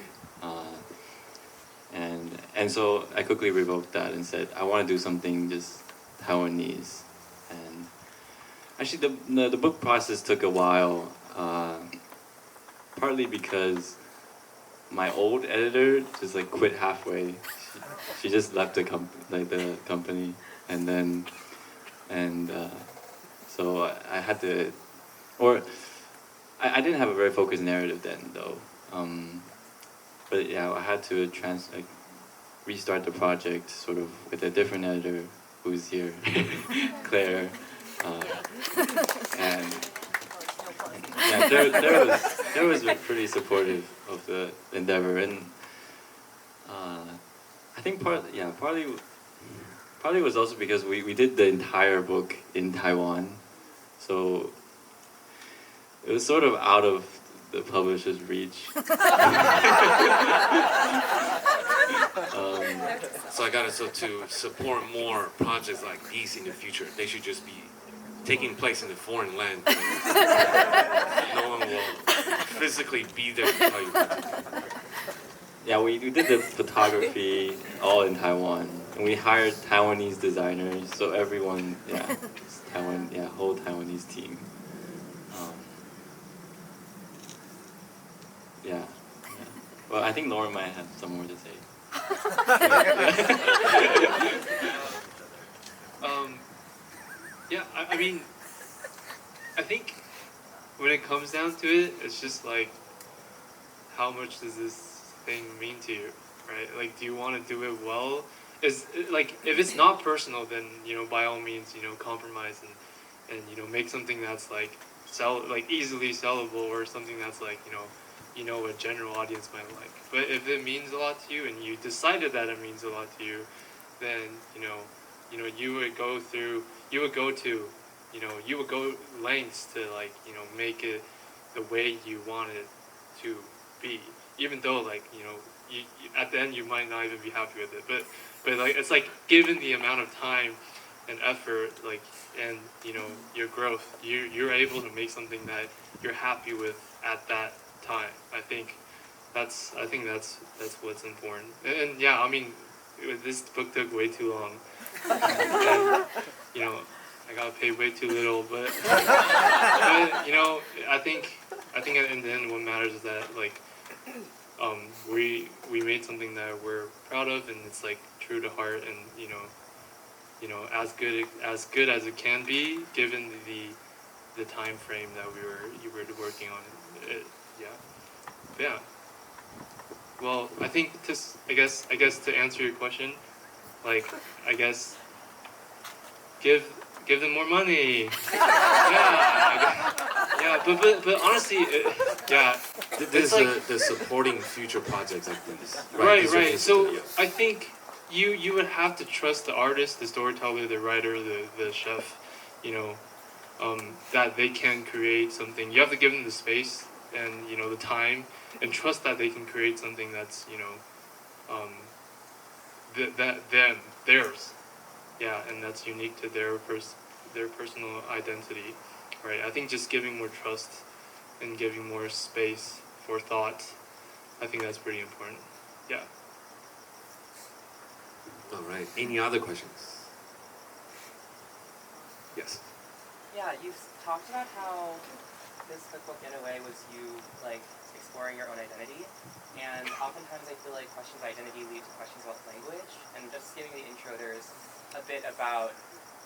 and so I quickly revoked that and said I want to do something just Taiwanese. And actually, the book process took a while, partly because my old editor just like quit halfway. She just left the company, and then so I had to, or I didn't have a very focused narrative then though. But yeah, I had to restart the project sort of with a different editor who's here, Claire, and yeah, there was pretty supportive of the endeavor, and I think partly was also because we did the entire book in Taiwan, so it was sort of out of the publisher's reach. So I gotta to support more projects like these in the future. They should just be taking place in a foreign land. No one will physically be there to tell you what to do. Yeah, we did the photography all in Taiwan, and we hired Taiwanese designers, so everyone, whole Taiwanese team. Yeah. Well, I think Laurent might have some more to say. Yeah, I mean, I think when it comes down to it, it's just like, how much does this thing mean to you, right? Like, do you want to do it well? Like, if it's not personal, then, you know, by all means, you know, compromise and you know, make something that's like easily sellable, or something that's like, you know, a general audience might like. But if it means a lot to you, and you decided that it means a lot to you, then you would go lengths to, like, you know, make it the way you want it to be, even though, like, you know, you at the end you might not even be happy with it, but like, it's like, given the amount of time and effort, like, and, you know, your growth, you're able to make something that you're happy with at that time. I think that's what's important. And yeah, I mean, this book took way too long. And, you know, I got paid way too little, but you know, I think in the end what matters is that, like, we made something that we're proud of, and it's like true to heart, and you know, as good as it can be, given the time frame that you were working on it. Yeah. Well, I think I guess to answer your question, like, I guess give them more money. Yeah, but honestly, This it's like, the supporting future projects like this. right. So I think you would have to trust the artist, the storyteller, the writer, the chef, you know, that they can create something. You have to give them the space and, you know, the time, and trust that they can create something that's, you know, theirs. Yeah, and that's unique to their personal identity, right? I think just giving more trust and giving more space for thought, I think that's pretty important. Yeah. All right. Any other questions? Yes. Yeah, you've talked about how this cookbook, in a way, was you, like, exploring your own identity. And oftentimes I feel like questions of identity lead to questions about language. And just giving the intro, there's a bit about,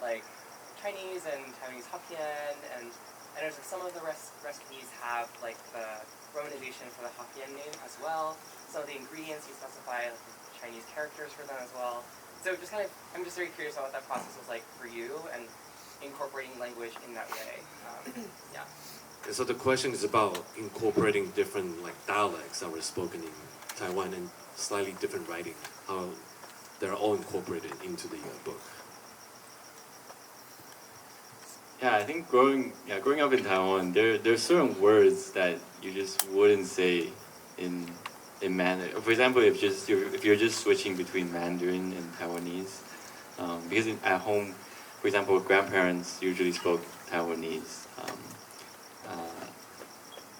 like, Chinese and Taiwanese Hokkien, and I noticed that some of the recipes have, like, the romanization for the Hokkien name as well. Some of the ingredients you specify, like, Chinese characters for them as well. So just kind of, I'm just very curious about what that process was like for you, and incorporating language in that way. Yeah. And so the question is about incorporating different, like, dialects that were spoken in Taiwan and slightly different writing. How they're all incorporated into the book. Yeah, I think growing up in Taiwan, there's certain words that you just wouldn't say in Mandarin. For example, if you're just switching between Mandarin and Taiwanese, because at home, for example, grandparents usually spoke Taiwanese,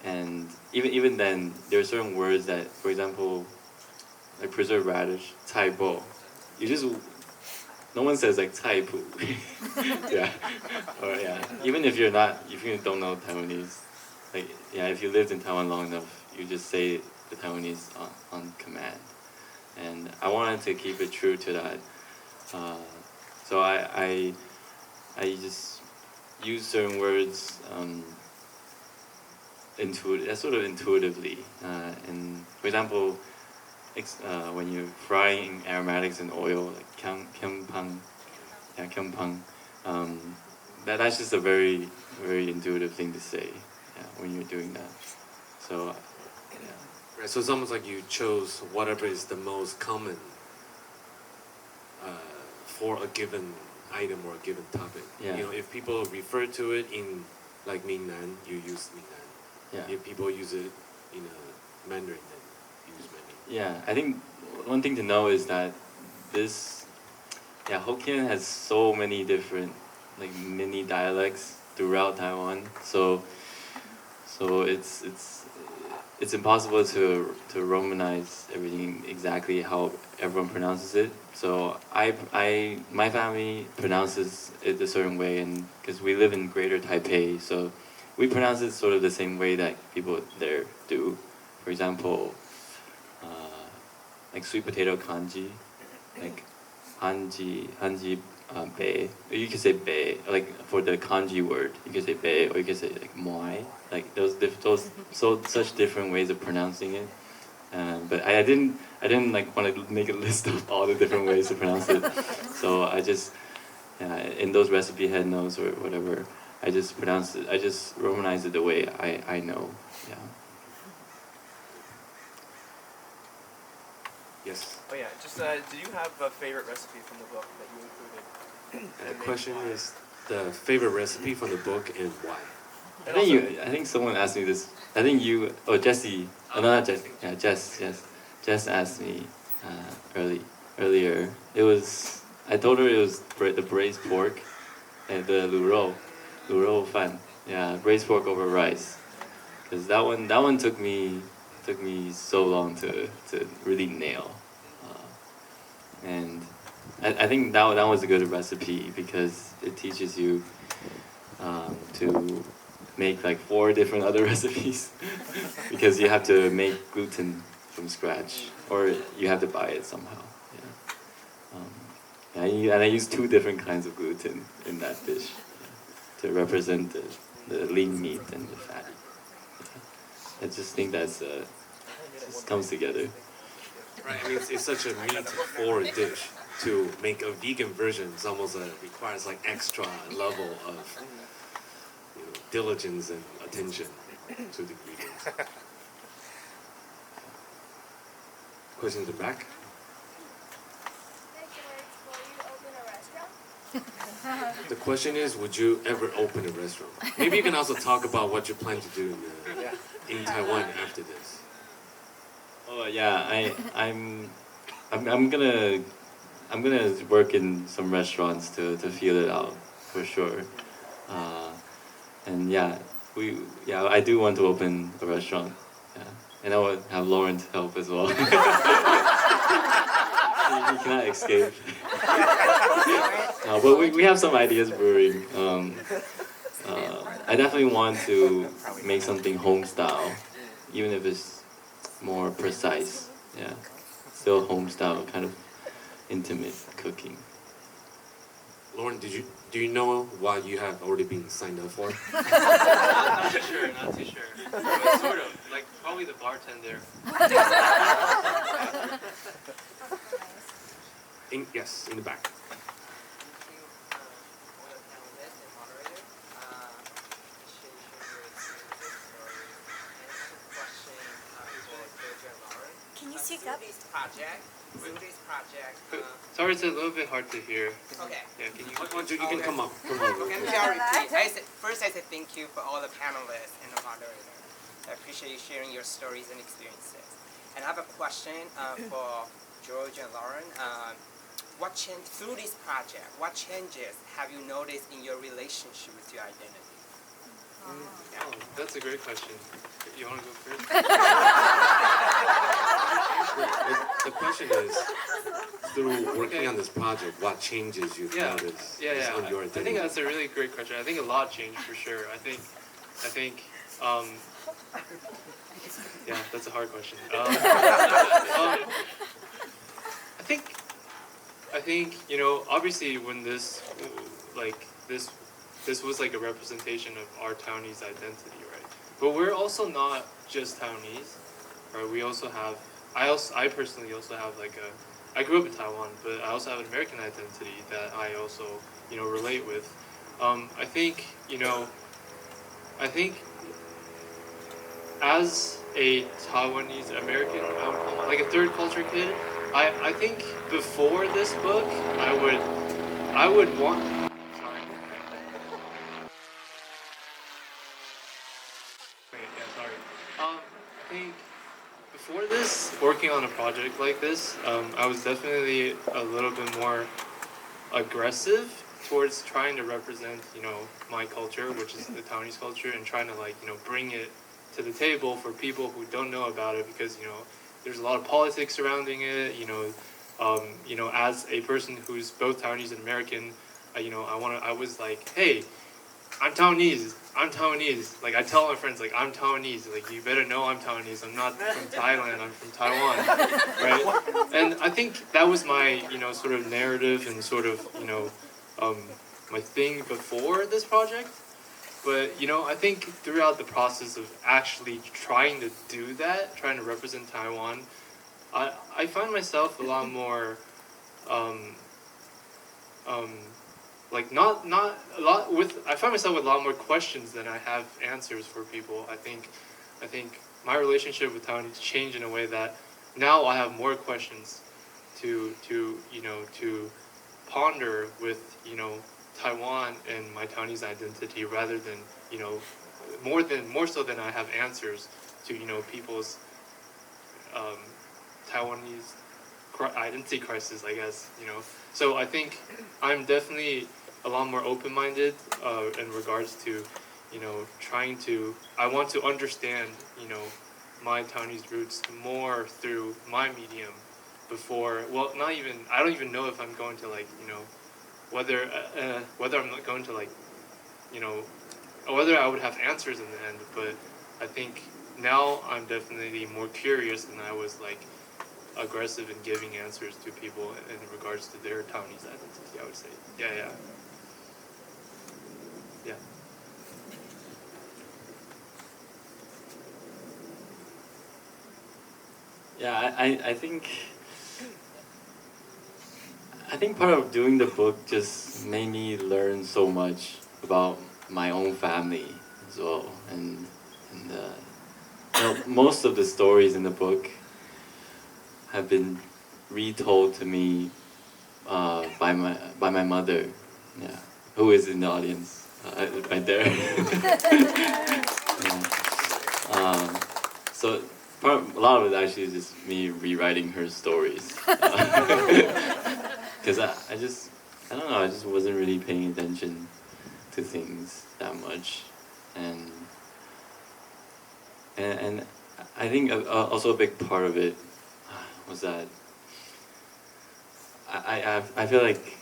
and even then, there are certain words that, for example, like preserved radish, cai bo, you just no one says like Cai Pu. Yeah, or yeah. Even if you don't know Taiwanese, like yeah, if you lived in Taiwan long enough, you just say the Taiwanese on command. And I wanted to keep it true to that. So I just use certain words sort of intuitively. And for example, when you're frying aromatics in oil, like kyungpang, yeah, kyungpang, that's just a very, very intuitive thing to say, yeah, when you're doing that. So, yeah. Right, so it's almost like you chose whatever is the most common for a given item or a given topic. Yeah. You know, if people refer to it in like Mingnan, you use Mingnan. Yeah. If people use it in a Mandarin, then you use Mandarin. Yeah, I think one thing to know is that Hokkien has so many different like mini dialects throughout Taiwan. So it's impossible to Romanize everything exactly how everyone pronounces it. So my family pronounces it a certain way, and because we live in Greater Taipei, so we pronounce it sort of the same way that people there do. For example, like sweet potato kanji, like hanji bei. You can say bei, like for the kanji word, you can say bei, or you can say like moai. Like such different ways of pronouncing it. But I didn't like want to make a list of all the different ways to pronounce it. So I just in those recipe head notes or whatever, I just pronounced it. I just romanized it the way I know. Yeah. Yes. Oh yeah, just do you have a favorite recipe from the book that you included? The question is the favorite recipe from the book and why. I think someone asked me this. I think you or Jessie. Oh, no, not Jessie. Yeah, Jess asked me earlier. It was I told her it was the braised pork and the lu fan. Yeah, braised pork over rice. Because that one took me so long to really nail. And I think that was a good recipe because it teaches you to make like 4 different other recipes because you have to make gluten from scratch or you have to buy it somehow. Yeah. And I use 2 different kinds of gluten in that dish to represent the lean meat and the fatty. I just think that's just comes together. Right, I mean, it's such a meat-forward dish. To make a vegan version, it's almost requires like extra level of diligence and attention to the ingredients. Question in the back. The question is, would you ever open a restaurant? Maybe you can also talk about what you plan to do in Taiwan after this. Oh yeah, I'm gonna work in some restaurants to feel it out for sure. And I do want to open a restaurant. Yeah, and I would have Laurent help as well. He cannot escape. But we have some ideas brewing. I definitely want to make something home style, even if it's more precise. Yeah, still home style, kind of intimate cooking. Lauren, do you know what you have already been signed up for? Not too sure. But sort of, like probably the bartender. Yes, in the back. Can you speak up? Sorry, it's a little bit hard to hear. Okay. Yeah, can you? You can come up. Okay, maybe I'll repeat. First, I said thank you for all the panelists and the moderator. I appreciate you sharing your stories and experiences. And I have a question for George and Lauren. Through this project, what changes have you noticed in your relationship with your identity? Oh, that's a great question. You want to go first? The question is, through working on this project, what changes you've Yeah, noticed yeah. on your I identity? think that's a really great question. I think a lot changed for sure. Yeah, that's a hard question. I think obviously when this was like a representation of our Taiwanese identity, right? But we're also not just Taiwanese, right? We also have I personally also have I grew up in Taiwan, but I also have an American identity that I also relate with. I think as a Taiwanese American, like a third culture kid, I think before this book, I would want. Sorry. Wait, yeah, sorry. I think before this, working on a project like this, I was definitely a little bit more aggressive towards trying to represent, my culture, which is the Taiwanese culture, and trying to bring it to the table for people who don't know about it, because there's a lot of politics surrounding it. As a person who's both Taiwanese and American, I was like, hey, I'm Taiwanese. Like I tell my friends, like I'm Taiwanese. Like you better know I'm Taiwanese. I'm not from Thailand. I'm from Taiwan, right? And I think that was my, sort of narrative and sort of, my thing before this project. But I think throughout the process of actually trying to do that, trying to represent Taiwan, I find myself a lot more. Not a lot with. I find myself with a lot more questions than I have answers for people. I think my relationship with Taiwan changed in a way that now I have more questions to ponder with Taiwan and my Taiwanese identity, rather than more so than I have answers to people's Taiwanese identity crisis, I guess. So I think I'm definitely a lot more open-minded in regards to trying to. I want to understand my Taiwanese roots more through my medium before. Well, not even. I don't even know if I'm going to whether I'm not going to whether I would have answers in the end. But I think now I'm definitely more curious than I was aggressive in giving answers to people in regards to their Taiwanese identity, I would say. Yeah. Yeah, I think part of doing the book just made me learn so much about my own family as well, and most of the stories in the book have been retold to me by my mother, yeah, who is in the audience right there. Yeah. So a lot of it actually is just me rewriting her stories, because I don't know, I just wasn't really paying attention to things that much, and I think also a big part of it was that I feel like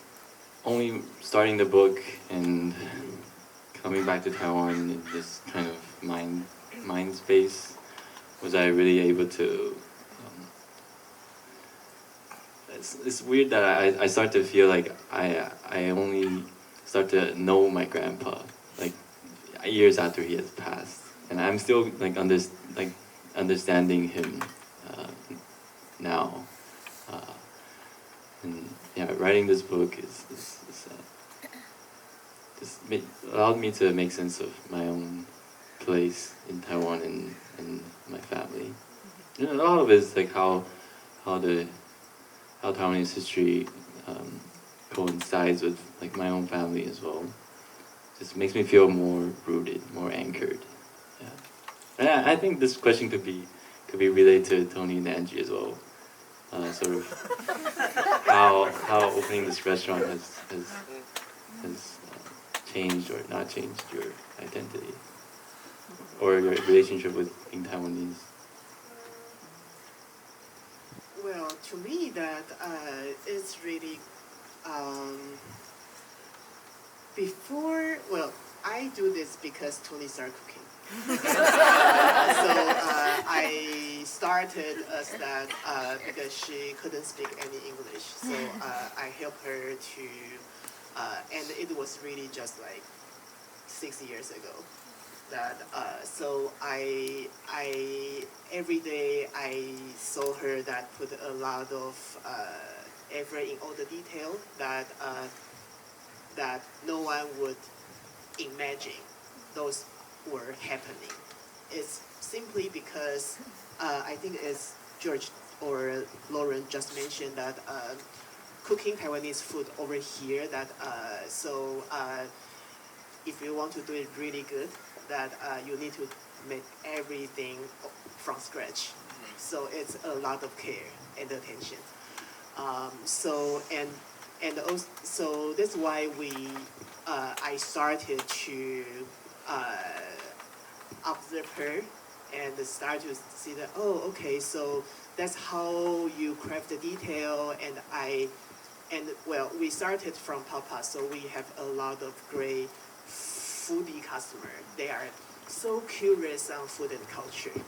only starting the book and coming back to Taiwan in this kind of mind space was I really able to. It's weird that I start to feel like I only start to know my grandpa like years after he has passed, and I'm still understanding him now. And yeah, writing this book allowed me to make sense of my own place in Taiwan and my family. A lot of it is like how Taiwanese history coincides with like my own family as well. Just makes me feel more rooted, more anchored. Yeah, and I think this question could be related to Tony and Angie as well. Sort of how opening this restaurant has changed or not changed your identity or your relationship with being Taiwanese. to me, that it's really before. Well, I do this because Tony started cooking. I started as that because she couldn't speak any English, so I helped her to, and it was really just like 6 years ago. That so I every day I saw her that put a lot of effort in all the detail that that no one would imagine those were happening. It's simply because I think as George or Laurent just mentioned that cooking Taiwanese food over here that if you want to do it really good, that you need to make everything from scratch. So it's a lot of care and attention. And also, so that's why I started to observe her and start to see that, oh, okay, so that's how you craft the detail. And well, we started from Papa, so we have a lot of great foodie customer. They are so curious on food and culture.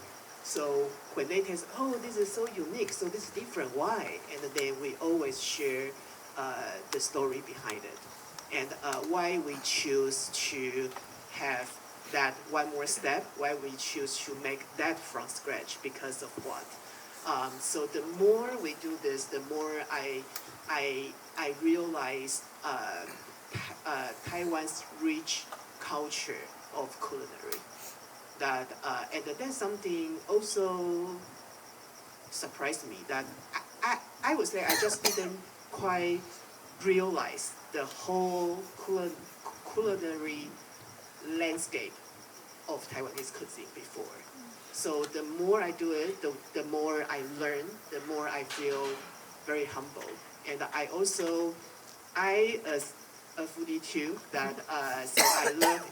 So when they taste, oh, this is so unique, so this is different, why? And then we always share the story behind it. And why we choose to have that one more step, why we choose to make that from scratch, because of what? So the more we do this, the more I realize Taiwan's rich culture of culinary. That and that's something also surprised me. That I would say I just didn't quite realize the whole culinary landscape of Taiwanese cuisine before. So the more I do it, the more I learn, the more I feel very humble. And I also, as a foodie too, that so I love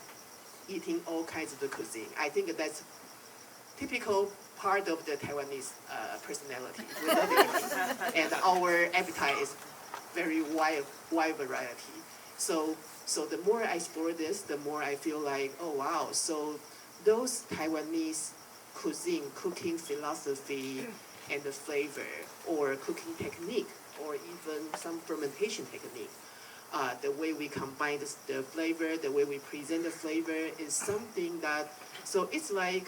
eating all kinds of the cuisine. I think that's typical part of the Taiwanese personality. We love eating, and our appetite is very wide variety. So the more I explore this, the more I feel like, oh wow, so those Taiwanese cuisine, cooking philosophy and the flavor, or cooking technique, or even some fermentation technique, the way we combine the flavor, the way we present the flavor is something that, so it's like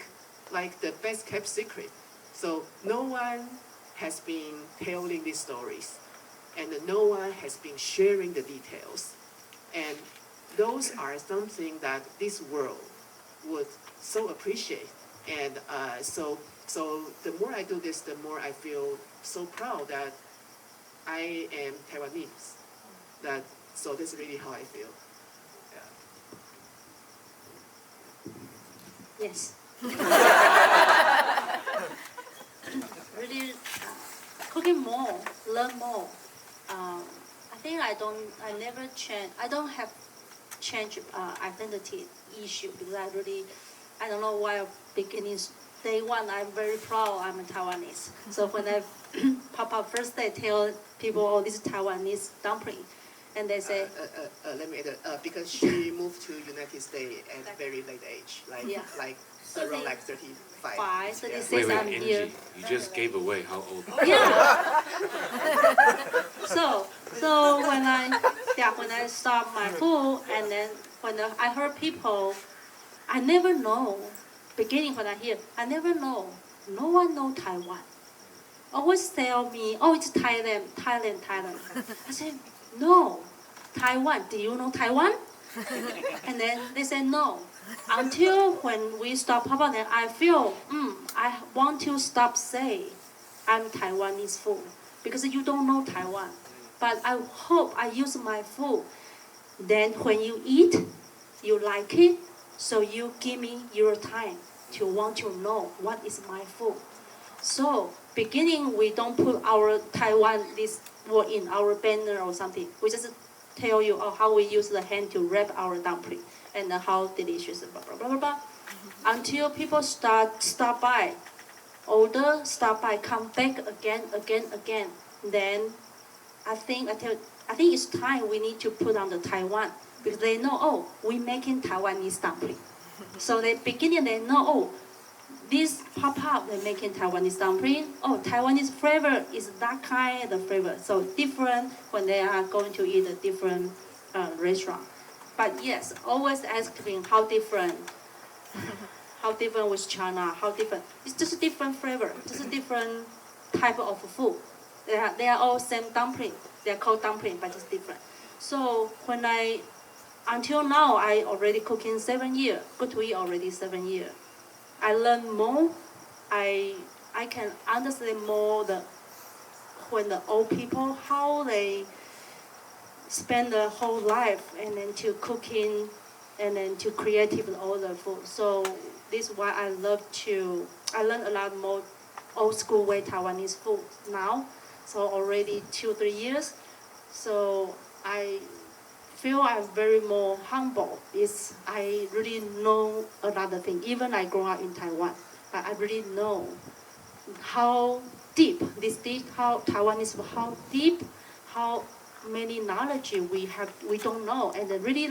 the best kept secret. So no one has been telling these stories, and no one has been sharing the details. And those are something that this world would so appreciate. And so the more I do this, the more I feel so proud that I am Taiwanese. So that's really how I feel. Yeah. Yes. Really, cooking more, learn more. I think I never change. I don't have change identity issue because I don't know why beginning day one I'm very proud I'm a Taiwanese. So when I pop up first day tell people, oh, this is Taiwanese dumpling, and they say, let me add, because she moved to United States at a very late age, like around like 35. 36, Wait, I'm Angie, here. you just gave away how old. Yeah. So when I start my food, and then when I heard people, I never know. Beginning when I hear, I never know. No one know Taiwan. Always tell me, oh, it's Thailand. I said, no, Taiwan. Do you know Taiwan? And then they said no. Until when we stop Papa, then I feel, I want to stop saying I'm Taiwanese food because you don't know Taiwan. But I hope I use my food. Then when you eat, you like it, so you give me your time to want to know what is my food. So beginning, we don't put our Taiwan this word in our banner or something. We just tell you how we use the hand to wrap our dumpling and how delicious, blah, blah, blah, blah, blah. Until people stop by, order, stop by, come back again. then I think it's time we need to put on the Taiwan, because they know, oh, we making Taiwanese dumpling. So they beginning they know, oh, this pop-up they're making Taiwanese dumpling. Oh, Taiwanese flavor is that kind of flavor. So different when they are going to eat a different restaurant. But yes, always asking how different with China, how different. It's just a different flavor, just a different type of food. They are all same dumpling. They are called dumpling, but it's different. So until now, I already cooking 7 years. Good to eat already 7 years. I learn more. I can understand more when the old people, how they spend the whole life and then to cooking and then to creative with all the food. So this is why I learn a lot more old school way Taiwanese food now. So already 2-3 years. So I feel I'm very more humble. I really know a lot of things. Even I grew up in Taiwan, but I really know how deep this dish, how Taiwanese, how deep, how many knowledge we don't know. And then really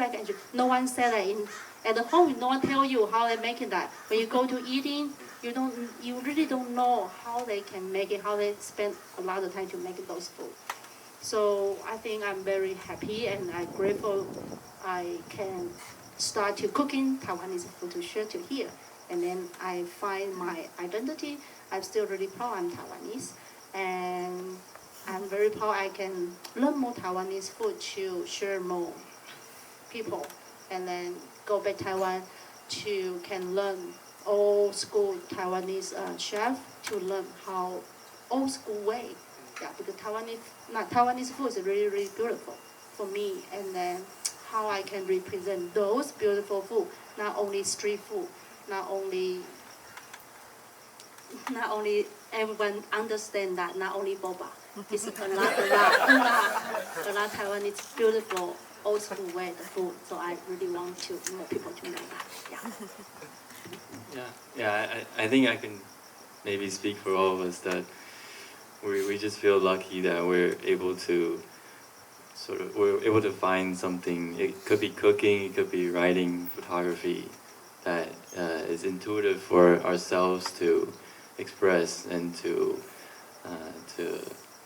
no one said that at the home, no one tell you how they making that. When you go to eating, you really don't know how they can make it, how they spend a lot of time to make those food. So I think I'm very happy and I'm grateful I can start to cooking Taiwanese food to share to here. And then I find my identity. I'm still really proud I'm Taiwanese. And I'm very proud I can learn more Taiwanese food to share more people. And then go back Taiwan can learn old school Taiwanese chef to learn how old school way. Yeah, because Taiwanese food is really, really beautiful for me. And then how I can represent those beautiful food, not only street food, not only everyone understand that, not only boba. It's a lot Taiwanese beautiful old school way the food. So I really want more people to know that. Yeah. I think I can maybe speak for all of us that we just feel lucky that we're able to find something. It could be cooking, it could be writing, photography, that is intuitive for ourselves to express and to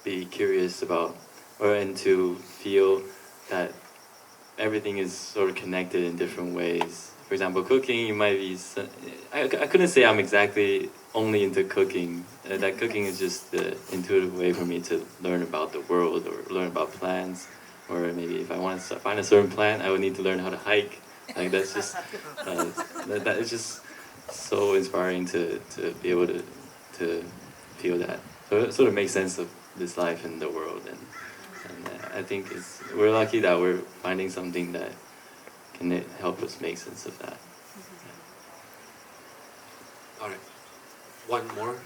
be curious about, and to feel that everything is sort of connected in different ways. For example, cooking, you might be. I couldn't say I'm exactly only into cooking. That cooking is just the intuitive way for me to learn about the world or learn about plants. Or maybe if I want to find a certain plant, I would need to learn how to hike. Like that's just that is just so inspiring to be able to feel that. So it sort of makes sense of this life and the world, and I think we're lucky that we're finding something that can help us make sense of that. All right, one more.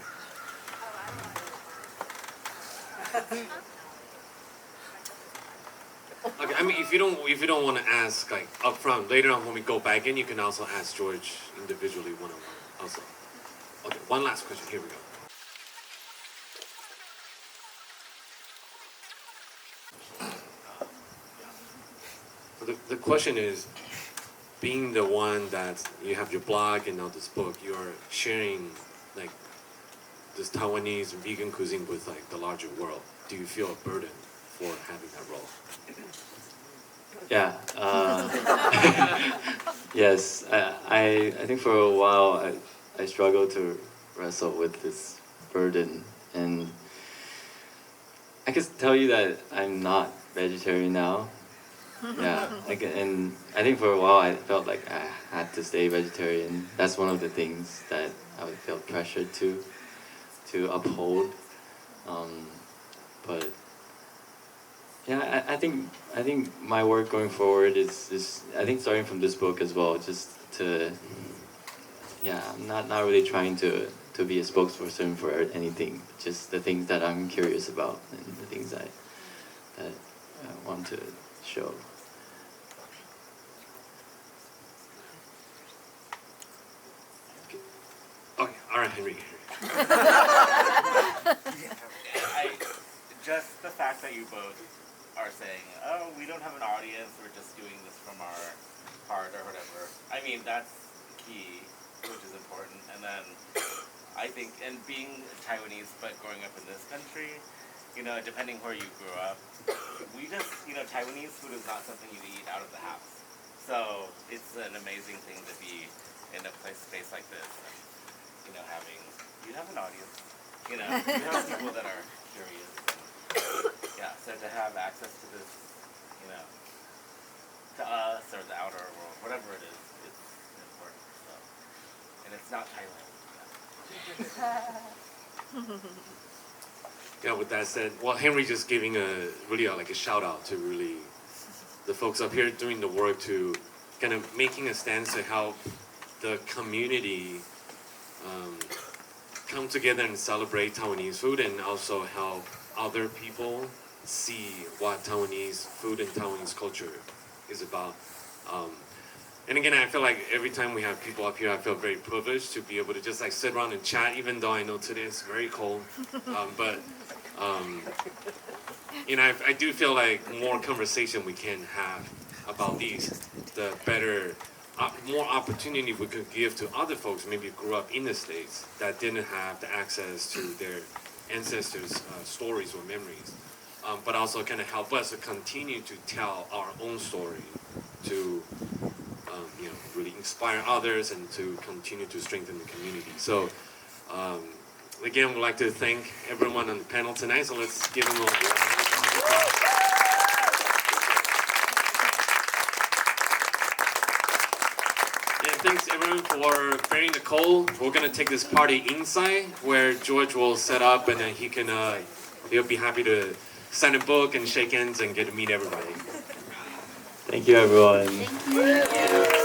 Okay, I mean, if you don't want to ask like up front, later on when we go back in, you can also ask George individually one-on-one also. Okay, one last question. Here we go. So the question is, being the one that you have your blog and now this book, you are sharing like this Taiwanese vegan cuisine with like the larger world. Do you feel a burden for having that role? Yeah. Yes. I think for a while I struggled to wrestle with this burden, and I can tell you that I'm not vegetarian now. Yeah. And I think for a while I felt like I had to stay vegetarian. That's one of the things that I would feel pressured to uphold. But yeah, I think my work going forward is I think starting from this book as well, just to I'm not really trying to be a spokesperson for anything, just the things that I'm curious about and the things that I want to show. Okay, all right, Henry. I just that you both are saying, oh, we don't have an audience, we're just doing this from our heart or whatever. I mean, that's key, which is important. And then I think, and being Taiwanese but growing up in this country, you know, depending where you grew up, we just, you know, Taiwanese food is not something you eat out of the house. So it's an amazing thing to be in a space like this and, you know, you have an audience, you know, you have people that are curious. And, yeah, so to have access to this, you know, to us or the outer world, whatever it is, it's important. So, and it's not Thailand. Yeah, with that said, well, Henry just giving like a shout out to really the folks up here doing the work to kind of making a stance to help the community come together and celebrate Taiwanese food, and also help other people see what Taiwanese food and Taiwanese culture is about. And again, I feel like every time we have people up here, I feel very privileged to be able to just like sit around and chat, even though I know today is very cold. But you know, I do feel like more conversation we can have about these, the better, more opportunity we could give to other folks maybe grew up in the States that didn't have the access to their ancestors' stories or memories. But also kind of help us to continue to tell our own story, to you know, really inspire others and to continue to strengthen the community. So again, we'd like to thank everyone on the panel tonight. So let's give them a round of applause. And thanks everyone for bearing the cold. We're gonna take this party inside where George will set up, and then he'll be happy to sign a book and shake hands and get to meet everybody. Thank you, everyone. Thank you.